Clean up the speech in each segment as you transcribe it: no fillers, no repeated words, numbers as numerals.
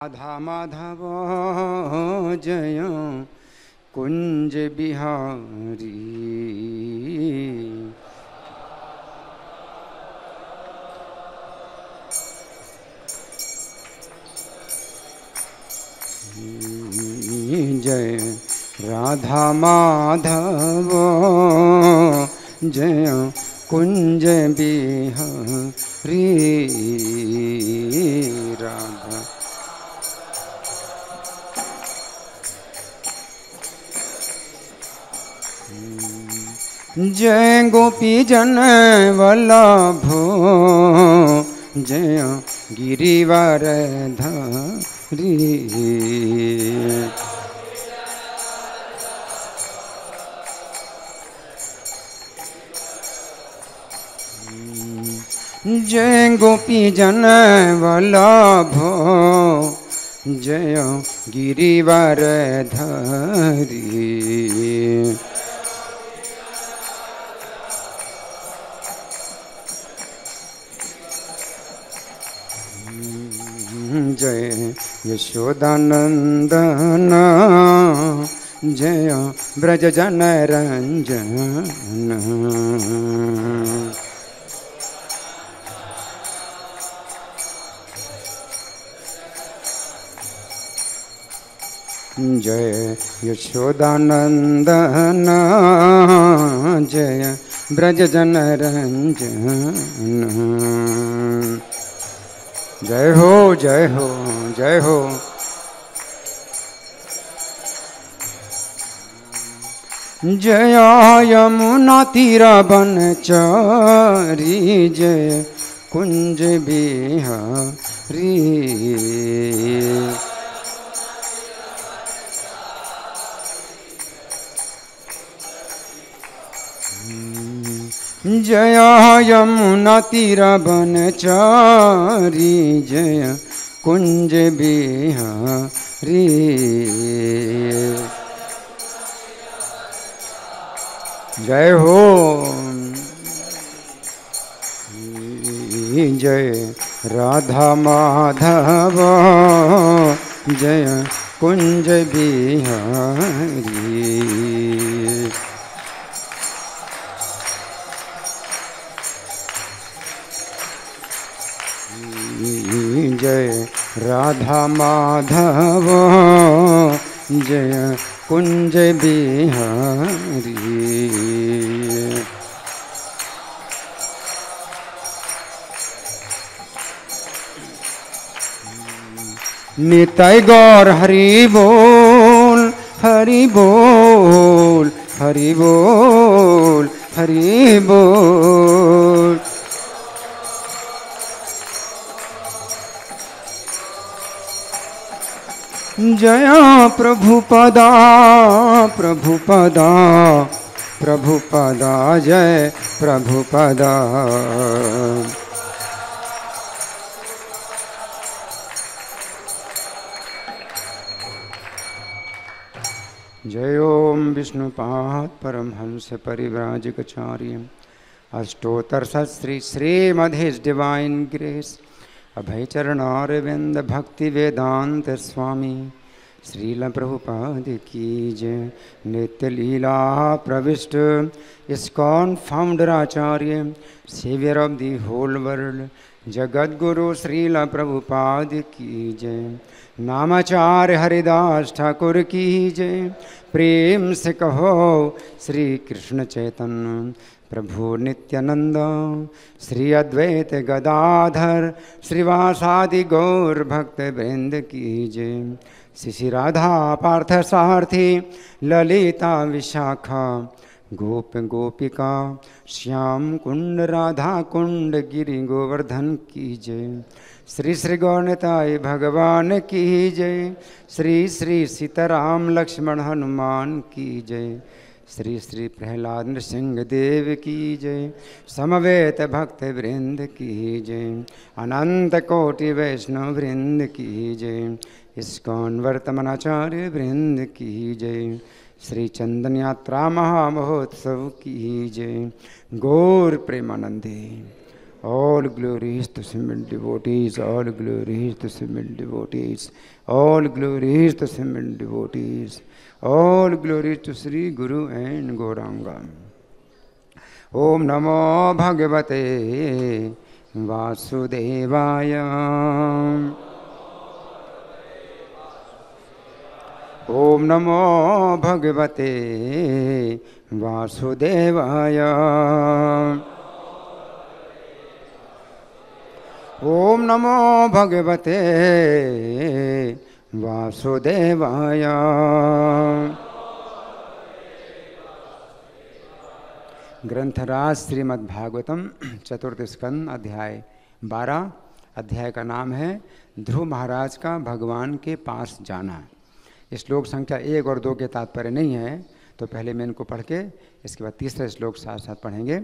राधा माधव जय कुंज बिहारी। जय राधा माधव जय कुंज बिहारी। राधा जय गोपी जन वल्लभो जय गिरिवर धारी। जय गोपी जन वल्लभो जय गिरिवर धारी। जय यशोदानंदन जय ब्रज जन रंजन। जय यशोदानंदन जय ब्रज जन रंजन। जय हो जय हो जय हो। जय यमुना तीरा बनचारी जय कुंज बिहारी। जय यमुना तीरा बनचारी जय कुंज बिहारी। जय हो जय राधा माधव जय कुंज बिहारी। जय राधा माधव जय कुंज बिहारी। निताय गौर हरि बोल हरि बोल हरि बोल हरि बोल। जय प्रभुपदा प्रभुपदा प्रभुपदा जय प्रभुपदा। जय ओम विष्णुपाद परमहंस परिव्राजकाचार्य अष्टोत्तर श्री श्रीमद् his divine grace Abhay Charanaravinda Bhaktivedanta स्वामी श्रील प्रभुपाद की जय। नित्य लीला प्रविष्ट इस्कॉन फाउंडर आचार्य saviour of the whole world जगत गुरु श्रील प्रभुपाद की जय। नामाचार्य हरिदास ठाकुर की जय। प्रेम से कहो श्री कृष्ण चैतन्य प्रभु नित्यानंद श्री अद्वैत गदाधर श्रीवासादि गौर भक्त वृंद की जय। श्री राधा पार्थ सारथी ललिता विशाखा गोप गोपिका श्याम कुंड राधा कुंड गिरि गोवर्धन की जय। श्री श्री गौरताय भगवान की जय। श्री श्री सीताराम लक्ष्मण हनुमान की जय। श्री श्री प्रहलाद नृसिंह देव की जय। समवेत भक्त वृंद की जय। अनंत कोटि वैष्णव वृंद की जय। इस्कॉन वर्तमानाचार्य वृंद की जय। श्री चंदन यात्रा महामहोत्सव की जय। गौर प्रेमानंदे All glories to Simple devotees, all glories to Simple devotees, all glories to Simple devotees, all glories to Sri Guru and Gauranga. Om Namo Bhagavate Vasudevaya. Om Namo Bhagavate Vasudevaya. Om Namo Bhagavate Vasudevaya. ग्रंथराज Shrimad Bhagavatam चतुर्थ स्कंद अध्याय 12। अध्याय का नाम है ध्रुव महाराज का भगवान के पास जाना। श्लोक संख्या 1 और 2 के तात्पर्य नहीं है, तो पहले मैं इनको पढ़ के इसके बाद तीसरा श्लोक साथ साथ पढ़ेंगे।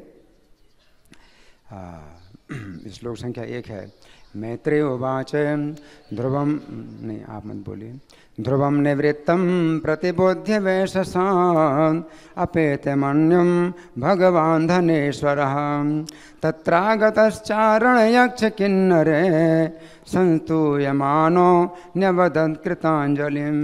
श्लोक संख्या 1 है। मैत्रेय उवाच ध्रुवम, नहीं आप मत बोलिए। ध्रुवम निवृत्तं प्रतिबोध्य वैशसान् अपेतमन्यं भगवान् धनेश्वरः तत्रागतश्चारणयक्ष किन्नरे संस्तूयमानो न्यवदत् कृतांजलिं।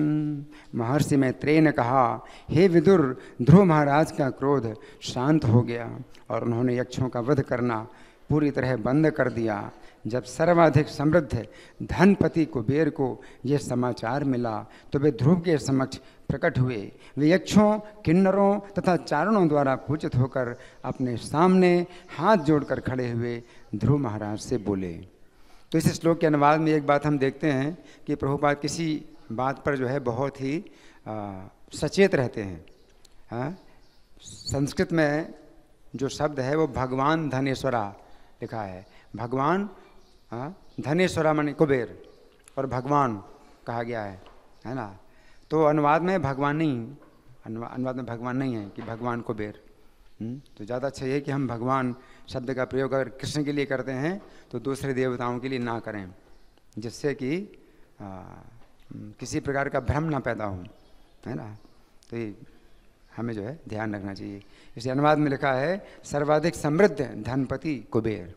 महर्षि मैत्रेय ने कहा, हे विदुर, ध्रुव महाराज का क्रोध शांत हो गया और उन्होंने यक्षों का वध करना पूरी तरह बंद कर दिया। जब सर्वाधिक समृद्ध धनपति कुबेर को यह समाचार मिला तो वे ध्रुव के समक्ष प्रकट हुए। वे यक्षों, किन्नरों तथा चारणों द्वारा पूजित होकर अपने सामने हाथ जोड़कर खड़े हुए ध्रुव महाराज से बोले। तो इस श्लोक के अनुवाद में एक बात हम देखते हैं कि प्रभुपाद किसी बात पर जो है बहुत ही सचेत रहते हैं। संस्कृत में जो शब्द है वो भगवान धनेश्वरा लिखा है। भगवान धनेश्वरा माने कुबेर और भगवान कहा गया है ना। तो अनुवाद में भगवान नहीं, अनुवाद में भगवान नहीं है कि भगवान कुबेर। तो ज़्यादा अच्छा ये कि हम भगवान शब्द का प्रयोग अगर कृष्ण के लिए करते हैं तो दूसरे देवताओं के लिए ना करें, जिससे कि किसी प्रकार का भ्रम ना पैदा हो, है ना। तो ये हमें जो है ध्यान रखना चाहिए। इस अनुवाद में लिखा है सर्वाधिक समृद्ध धनपति कुबेर,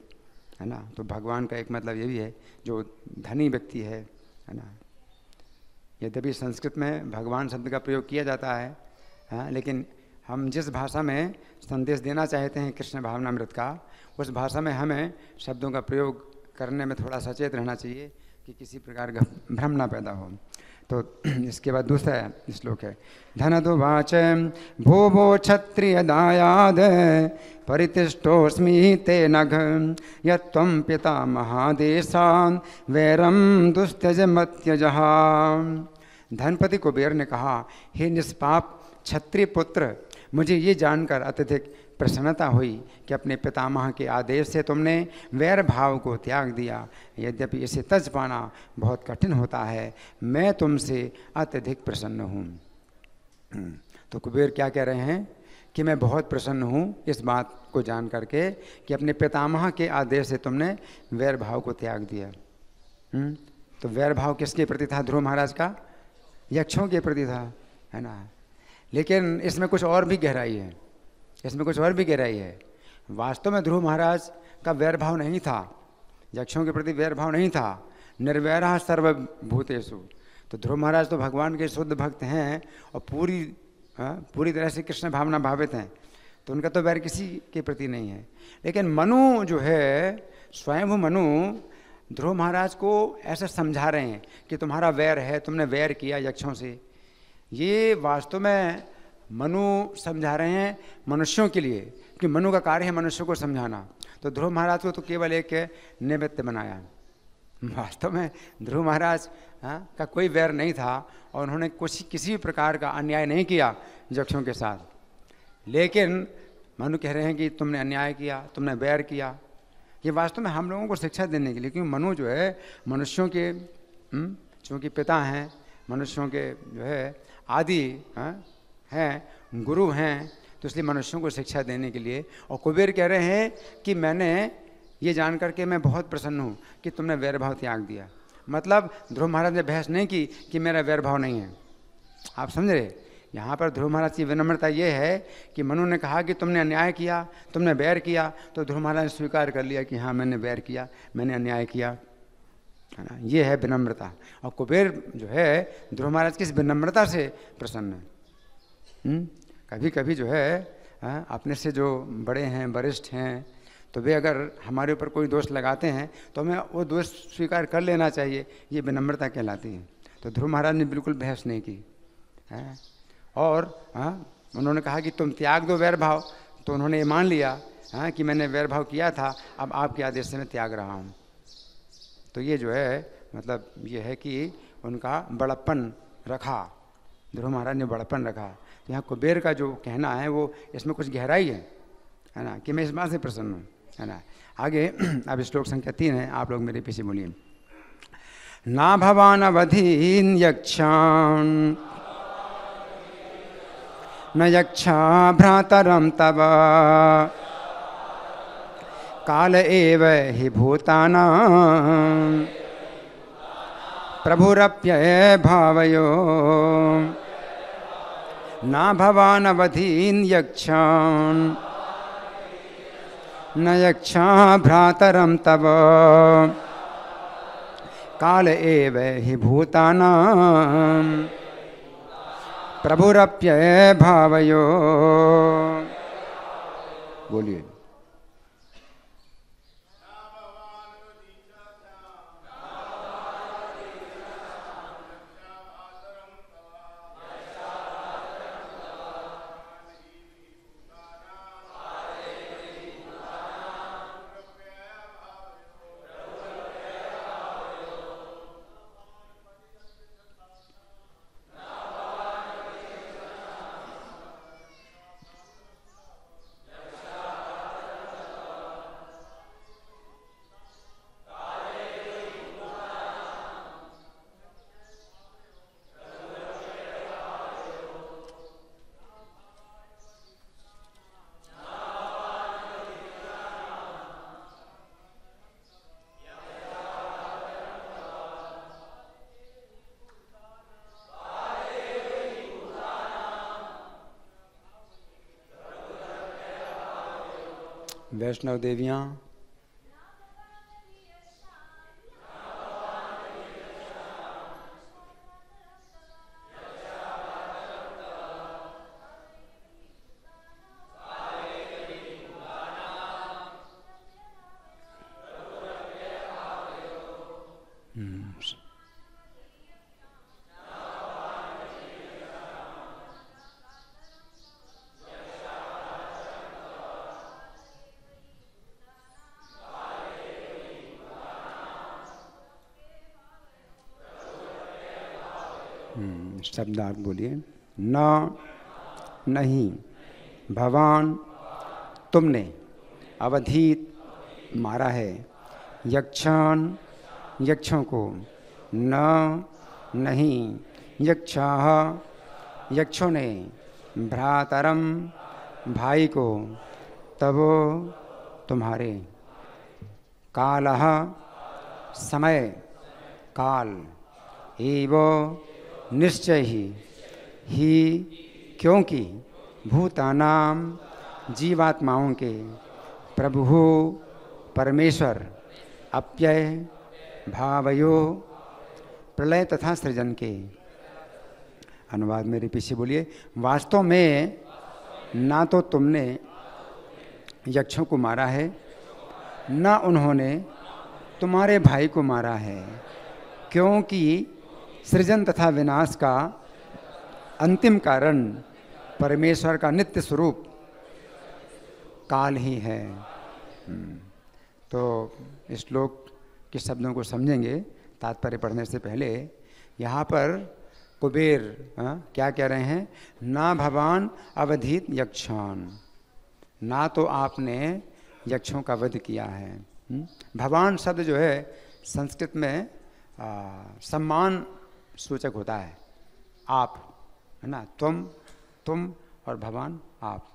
है ना। तो भगवान का एक मतलब ये भी है जो धनी व्यक्ति है ना। यद्यपि संस्कृत में भगवान शब्द का प्रयोग किया जाता है, हाँ, लेकिन हम जिस भाषा में संदेश देना चाहते हैं कृष्ण भावनामृत का, उस भाषा में हमें शब्दों का प्रयोग करने में थोड़ा सचेत रहना चाहिए कि किसी प्रकार का भ्रम ना पैदा हो। तो इसके बाद दूसरा श्लोक है। धनदुवाच भो भो क्षत्रिय दायाद परितिष्ठोस्मि ते नघ यत्त्वं पिता महादेशान् वैरम दुस्त्यज मत्यजहा। धनपति कुबेर ने कहा, हे निष्पाप क्षत्रिय पुत्र, मुझे ये जानकर अत्यधिक प्रसन्नता हुई कि अपने पितामह के आदेश से तुमने वैर भाव को त्याग दिया। यद्यपि इसे तज पाना बहुत कठिन होता है, मैं तुमसे अत्यधिक प्रसन्न हूँ। तो कुबेर क्या कह रहे हैं कि मैं बहुत प्रसन्न हूँ इस बात को जान करके कि अपने पितामह के आदेश से तुमने वैर भाव को त्याग दिया। तो वैर भाव किसके प्रति था ध्रुव महाराज का? यक्षों के प्रति था, है ना। लेकिन इसमें कुछ और भी गहराई है, इसमें कुछ और भी गहराई है। वास्तव में ध्रुव महाराज का वैर भाव नहीं था, यक्षों के प्रति वैर भाव नहीं था। निर्वैरः सर्वभूतेषु। तो ध्रुव महाराज तो भगवान के शुद्ध भक्त हैं और पूरी तरह से कृष्ण भावना भावित हैं, तो उनका तो वैर किसी के प्रति नहीं है। लेकिन मनु जो है, स्वयं मनु ध्रुव महाराज को ऐसा समझा रहे हैं कि तुम्हारा वैर है, तुमने वैर किया यक्षों से। ये वास्तव में मनु समझा रहे हैं मनुष्यों के लिए, कि मनु का कार्य है मनुष्यों को समझाना। तो ध्रुव महाराज को तो केवल एक निमित्त बनाया। वास्तव में ध्रुव महाराज का कोई वैर नहीं था और उन्होंने किसी प्रकार का अन्याय नहीं किया यक्षों के साथ। लेकिन मनु कह रहे हैं कि तुमने अन्याय किया, तुमने वैर किया। ये वास्तव में हम लोगों को शिक्षा देने के लिए, क्योंकि मनु जो है मनुष्यों के चूँकि पिता हैं, मनुष्यों के जो है आदि हैं, गुरु हैं, तो इसलिए मनुष्यों को शिक्षा देने के लिए। और कुबेर कह रहे हैं कि मैंने ये जान करके मैं बहुत प्रसन्न हूँ कि तुमने वैर भाव त्याग दिया। मतलब ध्रुव महाराज ने बहस नहीं की कि मेरा वैर भाव नहीं है। आप समझ रहे, यहाँ पर ध्रुव महाराज की विनम्रता ये है कि मनु ने कहा कि तुमने अन्याय किया, तुमने बैर किया, तो ध्रुव महाराज ने स्वीकार कर लिया कि हाँ मैंने बैर किया, मैंने अन्याय किया, है ना। ये है विनम्रता। और कुबेर जो है ध्रुव महाराज की इस विनम्रता से प्रसन्न है। कभी कभी जो है अपने से जो बड़े हैं, वरिष्ठ हैं, तो वे अगर हमारे ऊपर कोई दोष लगाते हैं तो हमें वो दोष स्वीकार कर लेना चाहिए, ये विनम्रता कहलाती है। तो ध्रुव महाराज ने बिल्कुल बहस नहीं की है। और उन्होंने कहा कि तुम त्याग दो वैर भाव, तो उन्होंने ये मान लिया कि मैंने वैर भाव किया था, अब आपके आदेश से मैं त्याग रहा हूँ। तो ये जो है मतलब ये है कि उनका बड़प्पन रखा, ध्रुव महाराज ने बड़प्पन रखा। तो यहाँ कुबेर का जो कहना है वो इसमें कुछ गहराई है ना, कि मैं इस बात से प्रसन्न हूँ, है ना। आगे अब श्लोक संख्या 3 है, आप लोग मेरे पीछे बोलिए। ना भवान अवधीन यक्षान न यक्षा भ्रातरम तव काल एव हि भूतानां प्रभुरप्यय भावयो ना भवान अवधीन यक्षान न यक्षा भ्रातरम तव काल एव हि भूतानां प्रभुरप्यय भावयो। बोलिए। वैष्णव देवियाँ, शब्दार्थ बोलिए। न नहीं भवान तुमने अवधीत मारा है यक्षान यक्षों को, न नहीं यक्षाः यक्षों ने, भ्रातरम भाई को, तवो तुम्हारे, कालः समय काल, एवो निश्चय ही क्योंकि भूतानाम जीवात्माओं के, प्रभु परमेश्वर, अप्यय भावयो प्रलय तथा सृजन के। अनुवाद मेरे पीछे बोलिए। वास्तव में ना तो तुमने यक्षों को मारा है, ना उन्होंने तुम्हारे भाई को मारा है, क्योंकि सृजन तथा विनाश का अंतिम कारण परमेश्वर का नित्य स्वरूप काल ही है। तो इस श्लोक के शब्दों को समझेंगे तात्पर्य पढ़ने से पहले। यहाँ पर कुबेर क्या कह रहे हैं? ना भवान अवधीत यक्षान, ना तो आपने यक्षों का वध किया है। भवान शब्द जो है संस्कृत में सम्मान सूचक होता है। आप, है ना, तुम और भगवान आप,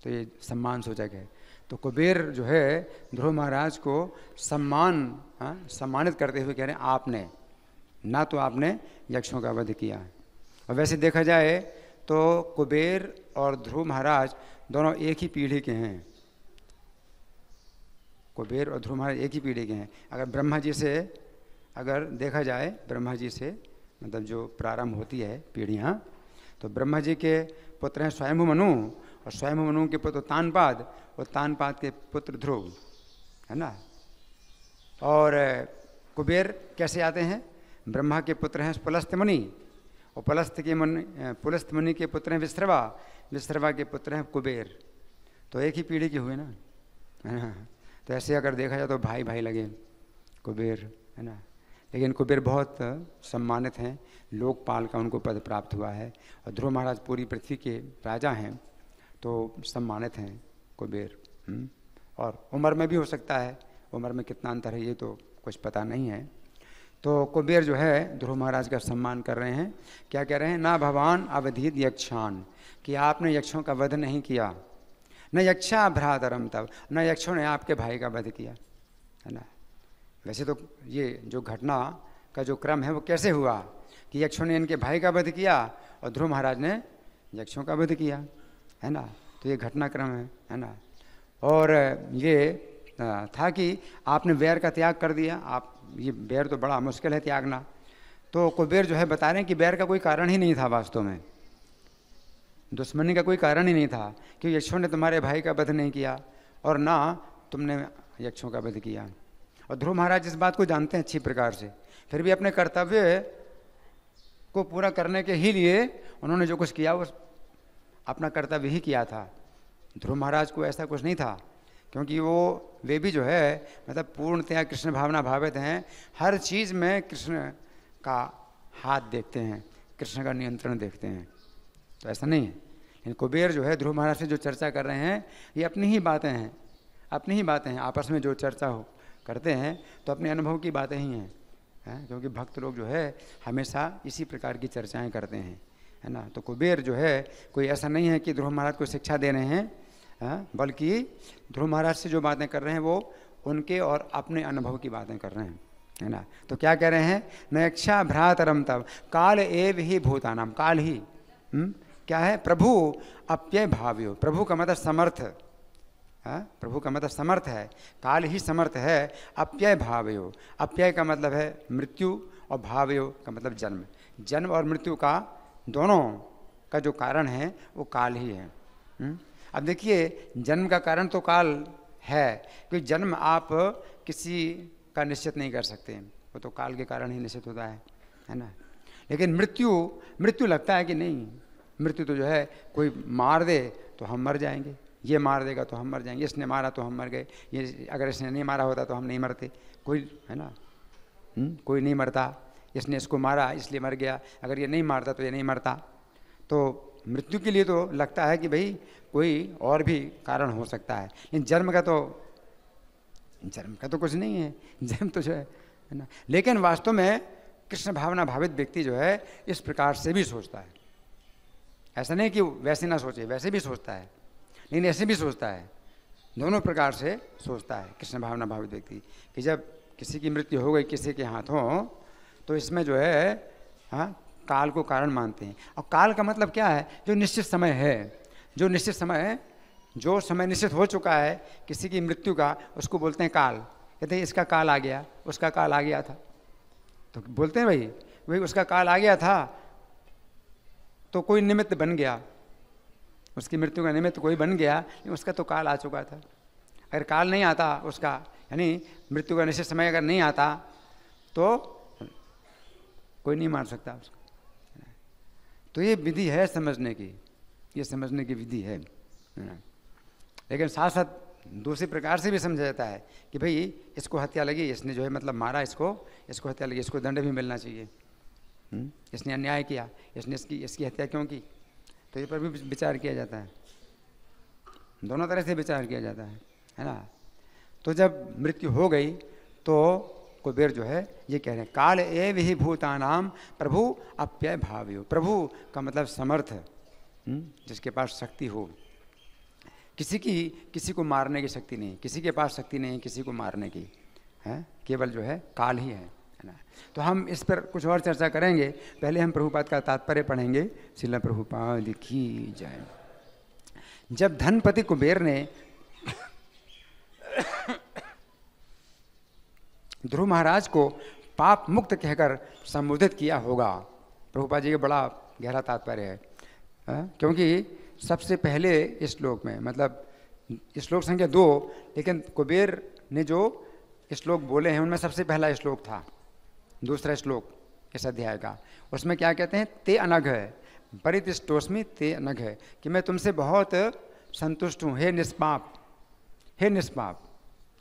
तो ये सम्मान सूचक है। तो कुबेर जो है ध्रुव महाराज को सम्मानित करते हुए कह रहे हैं आपने, ना तो आपने यक्षों का वध किया। और वैसे देखा जाए तो कुबेर और ध्रुव महाराज दोनों एक ही पीढ़ी के हैं। कुबेर और ध्रुव महाराज एक ही पीढ़ी के हैं। अगर ब्रह्मा जी से अगर देखा जाए, ब्रह्मा जी से मतलब जो प्रारंभ होती है पीढ़ियाँ, तो ब्रह्मा जी के पुत्र हैं स्वयंभू मनु, और स्वयंभू मनु के पुत्र तानपाद, और तानपाद के पुत्र ध्रुव, है ना। और कुबेर कैसे आते हैं? ब्रह्मा के पुत्र हैं पुलस्त्य मुनि, और पुलस्त्य मुनि के पुत्र हैं विश्रवा, विश्रवा के पुत्र हैं कुबेर। तो एक ही पीढ़ी के हुए ना, है ना। तो ऐसे अगर देखा जाए तो भाई भाई लगे कुबेर, है ना। लेकिन कुबेर बहुत सम्मानित हैं, लोकपाल का उनको पद प्राप्त हुआ है, और ध्रुव महाराज पूरी पृथ्वी के राजा हैं, तो सम्मानित हैं कुबेर। और उम्र में भी हो सकता है, उम्र में कितना अंतर है ये तो कुछ पता नहीं है। तो कुबेर जो है ध्रुव महाराज का सम्मान कर रहे हैं। क्या कह रहे हैं? ना भगवान अवधीत यक्षान, कि आपने यक्षों का वध नहीं किया, न यक्षा भ्रातरम, तब न यक्षों ने आपके भाई का वध किया, है ना। वैसे तो ये जो घटना का जो क्रम है वो कैसे हुआ कि यक्षों ने इनके भाई का वध किया और ध्रुव महाराज ने यक्षों का वध किया, है ना। तो ये घटनाक्रम है ना। और ये था कि आपने वैर का त्याग कर दिया। आप ये वैर तो बड़ा मुश्किल है त्यागना। तो कुबेर जो है बता रहे हैं कि वैर का कोई कारण ही नहीं था, वास्तव में दुश्मनी का कोई कारण ही नहीं था, कि यक्षों ने तुम्हारे भाई का वध नहीं किया और ना तुमने यक्षों का वध किया। और ध्रुव महाराज इस बात को जानते हैं अच्छी प्रकार से, फिर भी अपने कर्तव्य को पूरा करने के ही लिए उन्होंने जो कुछ किया वो अपना कर्तव्य ही किया था। ध्रुव महाराज को ऐसा कुछ नहीं था, क्योंकि वे भी जो है मतलब पूर्णतया कृष्ण भावना भावित हैं। हर चीज़ में कृष्ण का हाथ देखते हैं, कृष्ण का नियंत्रण देखते हैं। तो ऐसा नहीं है। लेकिन कुबेर जो है ध्रुव महाराज से जो चर्चा कर रहे हैं ये अपनी ही बातें हैं, अपनी ही बातें हैं। आपस में जो चर्चा करते हैं तो अपने अनुभव की बातें ही हैं, क्योंकि भक्त लोग जो है हमेशा इसी प्रकार की चर्चाएं करते हैं, है ना। तो कुबेर जो है कोई ऐसा नहीं है कि ध्रुव महाराज को शिक्षा दे रहे हैं, बल्कि ध्रुव महाराज से जो बातें कर रहे हैं वो उनके और अपने अनुभव की बातें कर रहे हैं, है ना। तो क्या कह रहे हैं? नयक्षा भ्रातरम तब काल एव ही भूतानाम, काल ही क्या है? प्रभु अप्यय भाव्यो, प्रभु का मतलब समर्थ, प्रभु का मतलब समर्थ है, काल ही समर्थ है। अप्यय भाव्यो, अप्यय का मतलब है मृत्यु, और भाव्यो का मतलब जन्म। जन्म और मृत्यु का दोनों का जो कारण है वो काल ही है। अब देखिए, जन्म का कारण तो काल है, क्योंकि जन्म आप किसी का निश्चित नहीं कर सकते, वो तो काल के कारण ही निश्चित होता है ना। लेकिन मृत्यु लगता है कि नहीं, मृत्यु तो जो है कोई मार दे तो हम मर जाएंगे, ये मार देगा तो हम मर जाएंगे, इसने मारा तो हम मर गए, ये अगर इसने नहीं मारा होता तो हम नहीं मरते, कोई, है ना। कोई नहीं मरता, इसने इसको मारा इसलिए मर गया, अगर ये नहीं मारता तो ये नहीं मरता। तो मृत्यु के लिए तो लगता है कि भाई कोई और भी कारण हो सकता है, लेकिन जन्म का तो कुछ नहीं है, जन्म तो जो है ना। लेकिन वास्तव में कृष्ण भावना भावित व्यक्ति जो है इस प्रकार से भी सोचता है। ऐसा नहीं कि वैसे ना सोचे, वैसे भी सोचता है, लेकिन ऐसे भी सोचता है, दोनों प्रकार से सोचता है कृष्ण भावना भावित व्यक्ति, कि जब किसी की मृत्यु हो गई किसी के हाथों, तो इसमें जो है काल को कारण मानते हैं। और काल का मतलब क्या है? जो निश्चित समय है, जो निश्चित समय है, जो समय निश्चित हो चुका है किसी की मृत्यु का, उसको बोलते हैं काल। कहते हैं इसका काल आ गया, उसका काल आ गया था, तो बोलते हैं भाई उसका काल आ गया था, तो कोई निमित्त बन गया, उसकी मृत्यु का निमित्त कोई बन गया, लेकिन उसका तो काल आ चुका था। अगर काल नहीं आता उसका, यानी मृत्यु का निश्चित समय अगर नहीं आता तो कोई नहीं मार सकता उसको। तो ये विधि है समझने की, ये समझने की विधि है। लेकिन साथ साथ दूसरी प्रकार से भी समझा जाता है कि भाई इसको हत्या लगी, इसने जो है मतलब मारा, इसको हत्या लगी, इसको दंड भी मिलना चाहिए, इसने अन्याय किया, इसने इसकी हत्या क्यों की, तो ये पर भी विचार किया जाता है। दोनों तरह से विचार किया जाता है ना। तो जब मृत्यु हो गई तो कुबेर जो है ये कह रहे हैं काल एव ही भूतानाम प्रभु अप्यय भाव्यो। प्रभु का मतलब समर्थ, जिसके पास शक्ति हो। किसी को मारने की शक्ति नहीं, किसी के पास शक्ति नहीं किसी को मारने की, है केवल जो है काल ही है है ना। तो हम इस पर कुछ और चर्चा करेंगे, पहले हम प्रभुपाद का तात्पर्य पढ़ेंगे। श्रील प्रभुपाद की जय। जब धनपति कुबेर ने ध्रुव महाराज को पाप मुक्त कहकर संबोधित किया होगा, प्रभुपाद जी का बड़ा गहरा तात्पर्य है, क्योंकि सबसे पहले इस श्लोक में, मतलब श्लोक संख्या 2, लेकिन कुबेर ने जो श्लोक बोले हैं उनमें सबसे पहला श्लोक था, दूसरा श्लोक इस अध्याय का। उसमें क्या कहते हैं? ते अनघ है, परितिष्टोस्मि ते अनघ है, कि मैं तुमसे बहुत संतुष्ट हूँ, हे निष्पाप, हे निष्पाप,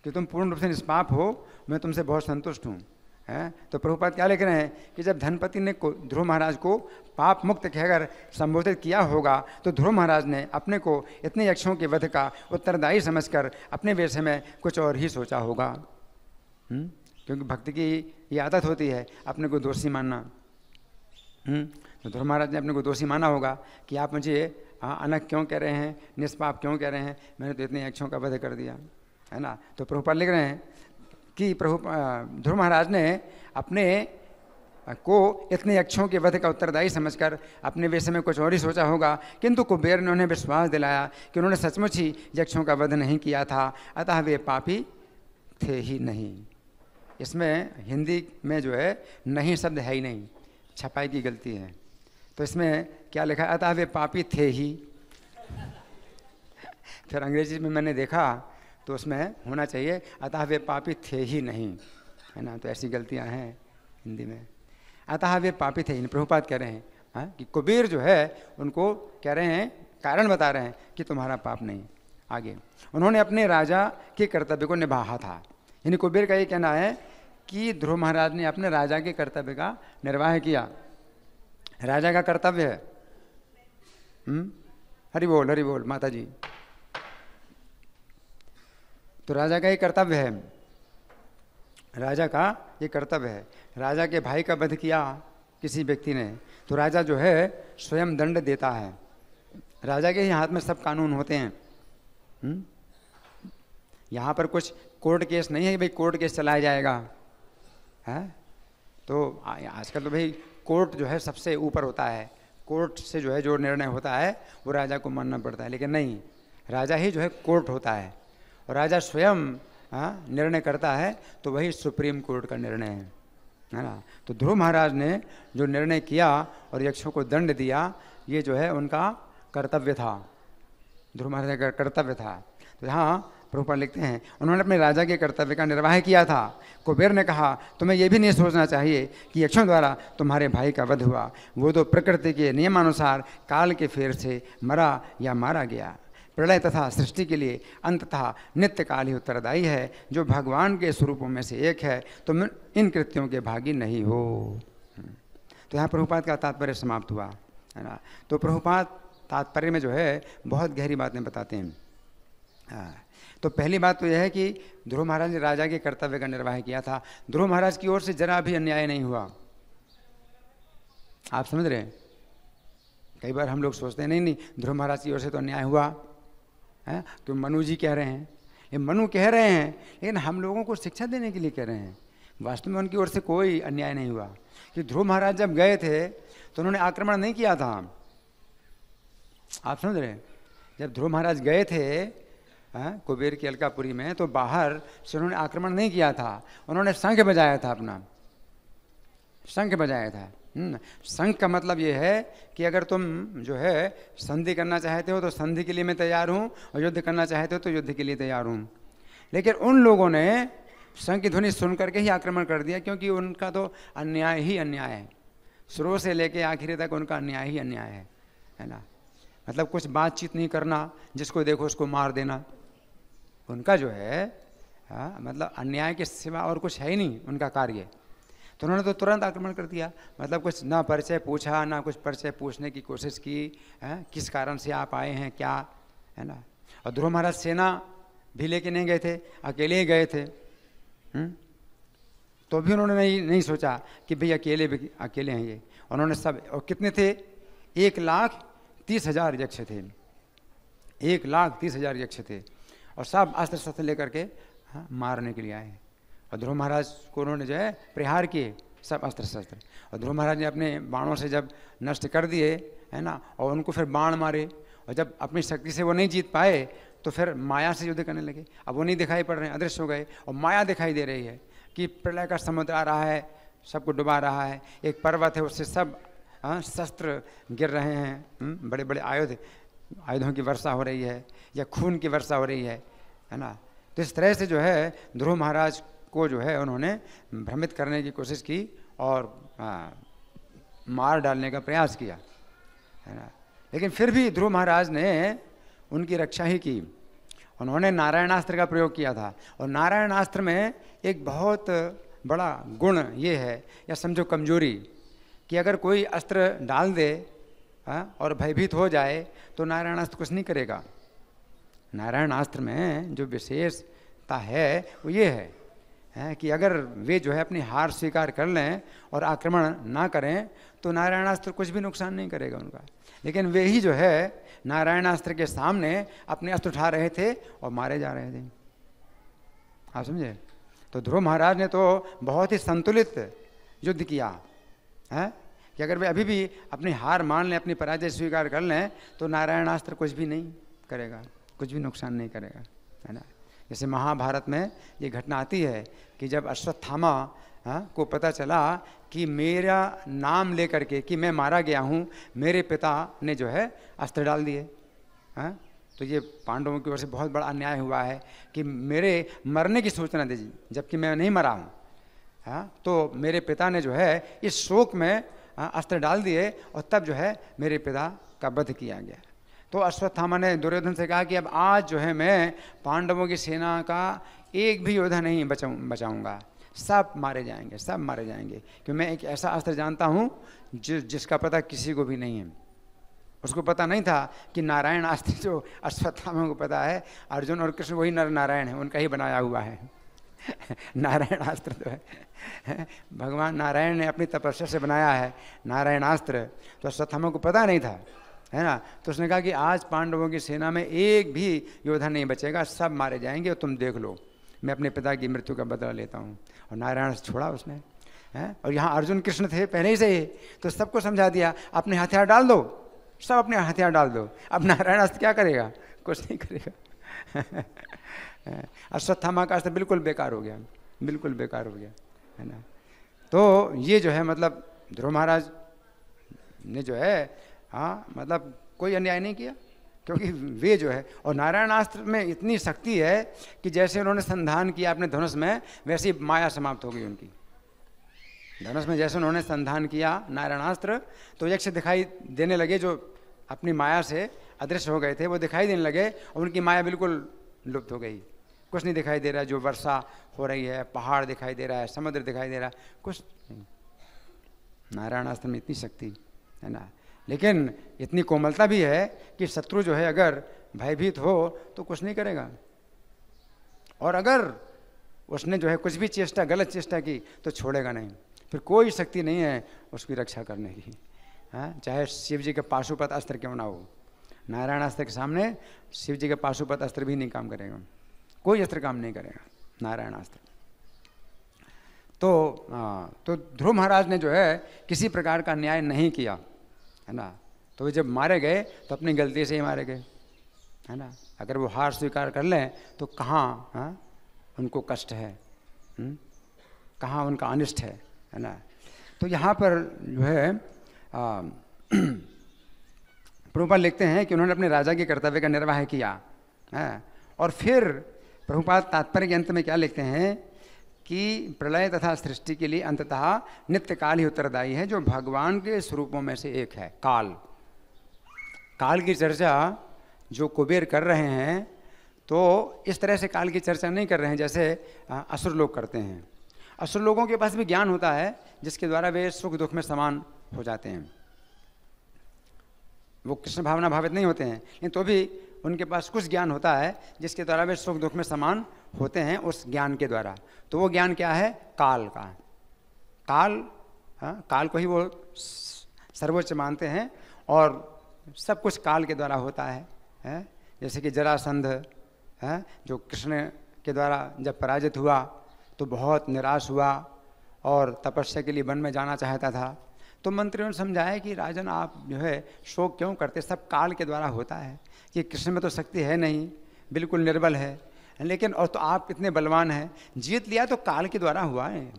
कि तुम पूर्ण रूप से निष्पाप हो, मैं तुमसे बहुत संतुष्ट हूँ। तो प्रभुपाद क्या लिख रहे हैं कि जब धनपति ने ध्रुव महाराज को पाप मुक्त कहकर संबोधित किया होगा, तो ध्रुव महाराज ने अपने को इतने यक्षों के वध का उत्तरदायी समझकर अपने विषय में कुछ और ही सोचा होगा। क्योंकि भक्ति की ये आदत होती है अपने को दोषी मानना। तो ध्रुव महाराज ने अपने को दोषी माना होगा कि आप मुझे अनग क्यों कह रहे हैं, निष्पाप क्यों कह रहे हैं, मैंने तो इतने यक्षों का वध कर दिया, है ना। तो प्रभुपाद लिख रहे हैं कि ध्रुव महाराज ने अपने को इतने यक्षों के वध का उत्तरदायी समझकर अपने विषय में कुछ और ही सोचा होगा, किंतु कुबेर ने उन्हें विश्वास दिलाया कि उन्होंने सचमुच ही यक्षों का वध नहीं किया था, अतः वे पापी थे ही नहीं। इसमें हिंदी में जो है नहीं शब्द है ही नहीं, छपाई की गलती है। तो इसमें क्या लिखा है? अतः वे पापी थे ही। फिर अंग्रेजी में मैंने देखा तो उसमें होना चाहिए अतः वे पापी थे ही नहीं, है ना। तो ऐसी गलतियां हैं हिंदी में। अतः वे पापी थे ही नहीं, प्रभुपाद कह रहे हैं कि कुबेर जो है उनको कह रहे हैं, कारण बता रहे हैं कि तुम्हारा पाप नहीं। आगे उन्होंने अपने राजा के कर्तव्य को निभाया था, यानी कुबेर का ये कहना है कि ध्रुव महाराज ने अपने राजा के कर्तव्य का निर्वाह किया। राजा का कर्तव्य है, हरि बोल माता जी। तो राजा का ये कर्तव्य है, राजा का ये कर्तव्य है। राजा के भाई का वध किया किसी व्यक्ति ने, तो राजा जो है स्वयं दंड देता है। राजा के ही हाथ में सब कानून होते हैं। यहाँ पर कुछ कोर्ट केस नहीं है कि भाई कोर्ट केस चलाया जाएगा, है। तो आजकल तो भाई कोर्ट जो है सबसे ऊपर होता है, कोर्ट से जो है जो निर्णय होता है वो राजा को मानना पड़ता है, लेकिन नहीं, राजा ही जो है कोर्ट होता है और राजा स्वयं निर्णय करता है, तो वही सुप्रीम कोर्ट का निर्णय है ना। तो ध्रुव महाराज ने जो निर्णय किया और यक्षों को दंड दिया, ये जो है उनका कर्तव्य था, ध्रुव महाराज का कर्तव्य था। तो यहाँ प्रभुपाद लिखते हैं उन्होंने अपने राजा के कर्तव्य का निर्वाह किया था। कुबेर ने कहा तुम्हें यह भी नहीं सोचना चाहिए कि यक्षों द्वारा तुम्हारे भाई का वध हुआ, वो तो प्रकृति के नियमानुसार काल के फेर से मरा या मारा गया। प्रलय तथा सृष्टि के लिए अंत तथा नित्य काल ही उत्तरदायी है, जो भगवान के स्वरूपों में से एक है, तुम इन कृत्यों के भागी नहीं हो। तो यहाँ प्रभुपाद का तात्पर्य समाप्त हुआ, है ना। तो प्रभुपाद तात्पर्य में जो है बहुत गहरी बातें बताते हैं। तो पहली बात तो यह है कि ध्रुव महाराज ने राजा के कर्तव्य का निर्वाह किया था। ध्रुव महाराज की ओर से जरा भी अन्याय नहीं हुआ। आप समझ रहे हैं? कई बार हम लोग सोचते हैं नहीं ध्रुव महाराज की ओर से तो अन्याय हुआ है, तो मनु जी कह रहे हैं, ये मनु कह रहे हैं, लेकिन हम लोगों को शिक्षा देने के लिए कह रहे हैं। वास्तव में उनकी ओर से कोई अन्याय नहीं हुआ कि ध्रुव महाराज जब गए थे तो उन्होंने आक्रमण नहीं किया था। आप समझ रहे हैं? जब ध्रुव महाराज गए थे कुबेर की अलकापुरी में, तो बाहर से उन्होंने आक्रमण नहीं किया था, उन्होंने शंख बजाया था, अपना शंख बजाया था। शंख का मतलब ये है कि अगर तुम जो है संधि करना चाहते हो तो संधि के लिए मैं तैयार हूँ, और युद्ध करना चाहते हो तो युद्ध के लिए तैयार हूँ। लेकिन उन लोगों ने शंख की ध्वनि सुन करके ही आक्रमण कर दिया, क्योंकि उनका तो अन्याय ही अन्याय है, शुरू से लेके आखिरी तक उनका अन्याय ही अन्याय है ना। मतलब कुछ बातचीत नहीं करना, जिसको देखो उसको मार देना, उनका जो है मतलब अन्याय के सिवा और कुछ है ही नहीं उनका कार्य। तो उन्होंने तो तुरंत आक्रमण कर दिया, मतलब कुछ ना परिचय पूछा, ना कुछ परिचय पूछने की कोशिश की, किस कारण से आप आए हैं क्या, है ना। और ध्रुव महाराज सेना भी लेके नहीं गए थे, अकेले ही गए थे। तो भी उन्होंने नहीं सोचा कि भाई अकेले हैं ये। उन्होंने सब, और कितने थे? 1,30,000 यक्ष थे, 1,30,000 यक्ष थे, और सब अस्त्र शस्त्र लेकर के मारने के लिए आए। और ध्रुव महाराज को उन्होंने जो है प्रहार किए सब अस्त्र शस्त्र, और ध्रुव महाराज ने अपने बाणों से जब नष्ट कर दिए, है ना, और उनको फिर बाण मारे, और जब अपनी शक्ति से वो नहीं जीत पाए तो फिर माया से युद्ध करने लगे। अब वो नहीं दिखाई पड़ रहे हैं, अदृश्य हो गए, और माया दिखाई दे रही है कि प्रलय का समुद्र आ रहा है, सबको डुबा रहा है, एक पर्वत है उससे सब शस्त्र गिर रहे हैं, बड़े बड़े आयुधों की वर्षा हो रही है, या खून की वर्षा हो रही है ना। तो इस तरह से जो है ध्रुव महाराज को जो है उन्होंने भ्रमित करने की कोशिश की और मार डालने का प्रयास किया, है ना। लेकिन फिर भी ध्रुव महाराज ने उनकी रक्षा ही की। उन्होंने नारायणास्त्र का प्रयोग किया था, और नारायणास्त्र में एक बहुत बड़ा गुण ये है, या समझो कमजोरी, कि अगर कोई अस्त्र डाल दे और भयभीत हो जाए तो नारायणास्त्र कुछ नहीं करेगा। नारायणास्त्र में जो विशेषता है वो ये है कि अगर वे जो है अपनी हार स्वीकार कर लें और आक्रमण ना करें तो नारायणास्त्र कुछ भी नुकसान नहीं करेगा उनका। लेकिन वे ही जो है नारायणास्त्र के सामने अपने अस्त्र उठा रहे थे और मारे जा रहे थे, आप समझे। तो ध्रुव महाराज ने तो बहुत ही संतुलित युद्ध किया है कि अगर वे अभी भी अपनी हार मान लें, अपनी पराजय स्वीकार कर लें तो नारायणास्त्र कुछ भी नहीं करेगा, कुछ भी नुकसान नहीं करेगा, है ना। जैसे महाभारत में ये घटना आती है कि जब अश्वत्थामा को पता चला कि मेरा नाम लेकर के कि मैं मारा गया हूँ, मेरे पिता ने जो है अस्त्र डाल दिए, तो ये पांडवों की ओर से बहुत बड़ा अन्याय हुआ है कि मेरे मरने की सूचना दीजिए जबकि मैं नहीं मरा हूँ। तो मेरे पिता ने जो है इस शोक में अस्त्र डाल दिए और तब जो है मेरे पिता का वध किया गया। तो अश्वत्थामा ने दुर्योधन से कहा कि अब आज जो है मैं पांडवों की सेना का एक भी योद्धा नहीं बचाऊंगा, सब मारे जाएंगे, सब मारे जाएंगे, क्योंकि मैं एक ऐसा अस्त्र जानता हूँ जिसका पता किसी को भी नहीं है। उसको पता नहीं था कि नारायण अस्त्र जो अश्वत्थामा को पता है, अर्जुन और कृष्ण वही नर नारायण है, उनका ही बनाया हुआ है। नारायणास्त्र जो है भगवान नारायण ने अपनी तपस्या से बनाया है नारायणास्त्र, तो अश्वत्थामा को पता नहीं था, है ना। तो उसने कहा कि आज पांडवों की सेना में एक भी योद्धा नहीं बचेगा, सब मारे जाएंगे और तुम देख लो, मैं अपने पिता की मृत्यु का बदला लेता हूँ। और नारायणास्त्र छोड़ा उसने, है। और यहाँ अर्जुन कृष्ण थे पहले ही से ही, तो सबको समझा दिया अपने हथियार डाल दो, सब अपने हथियार डाल दो। अब नारायणास्त्र क्या करेगा, कुछ नहीं करेगा। अश्वत्थामा का अस्त्र बिल्कुल बेकार हो गया, बिल्कुल बेकार हो गया, है ना। तो ये जो है मतलब ध्रुव महाराज ने जो है मतलब कोई अन्याय नहीं किया, क्योंकि वे जो है, और नारायणास्त्र में इतनी शक्ति है कि जैसे उन्होंने संधान किया अपने धनुष में, वैसे ही माया समाप्त हो गई उनकी। धनुष में जैसे उन्होंने संधान किया नारायणास्त्र, तो यक्ष दिखाई देने लगे जो अपनी माया से अदृश्य हो गए थे, वो दिखाई देने लगे और उनकी माया बिल्कुल लुप्त हो गई। कुछ नहीं दिखाई दे रहा है, जो वर्षा हो रही है, पहाड़ दिखाई दे रहा है, समुद्र दिखाई दे रहा है, कुछ नहीं। नारायणास्त्र में इतनी शक्ति है ना, लेकिन इतनी कोमलता भी है कि शत्रु जो है अगर भयभीत हो तो कुछ नहीं करेगा, और अगर उसने जो है कुछ भी चेष्टा, गलत चेष्टा की तो छोड़ेगा नहीं, फिर कोई शक्ति नहीं है उसकी रक्षा करने की। चाहे शिव जी के पाशुपत अस्त्र क्यों ना हो, नारायणास्त्र के सामने शिव जी के पाशुपत अस्त्र भी नहीं काम करेगा, कोई अस्त्र काम नहीं करेगा नारायणास्त्र। तो ध्रुव महाराज ने जो है किसी प्रकार का न्याय नहीं किया, है ना। तो वे जब मारे गए तो अपनी गलती से ही मारे गए, है ना। अगर वो हार स्वीकार कर लें तो कहाँ उनको कष्ट है, कहाँ उनका अनिष्ट है ना। तो यहाँ पर जो है प्रभुपाद लिखते हैं कि उन्होंने अपने राजा के कर्तव्य का निर्वाह किया है। और फिर प्रभुपाद तात्पर्य के अंत में क्या लिखते हैं कि प्रलय तथा सृष्टि के लिए अंततः नित्य काल ही उत्तरदायी है, जो भगवान के स्वरूपों में से एक है। काल, काल की चर्चा जो कुबेर कर रहे हैं तो इस तरह से काल की चर्चा नहीं कर रहे हैं जैसे असुर लोग करते हैं। असुर लोगों के पास भी ज्ञान होता है जिसके द्वारा वे सुख दुख में समान हो जाते हैं, वो कृष्ण भावना भावित नहीं होते हैं, लेकिन तो भी उनके पास कुछ ज्ञान होता है जिसके द्वारा वे सुख दुख में समान होते हैं उस ज्ञान के द्वारा। तो वो ज्ञान क्या है, काल का। काल को ही वो सर्वोच्च मानते हैं और सब कुछ काल के द्वारा होता है। जैसे कि जरासंध जो कृष्ण के द्वारा जब पराजित हुआ तो बहुत निराश हुआ और तपस्या के लिए वन में जाना चाहता था। तो मंत्रियों ने समझाया कि राजन आप जो है शोक क्यों करते, सब काल के द्वारा होता है, कि कृष्ण में तो शक्ति है नहीं, बिल्कुल निर्बल है, लेकिन और तो आप इतने बलवान हैं, जीत लिया तो काल के द्वारा हुआ है,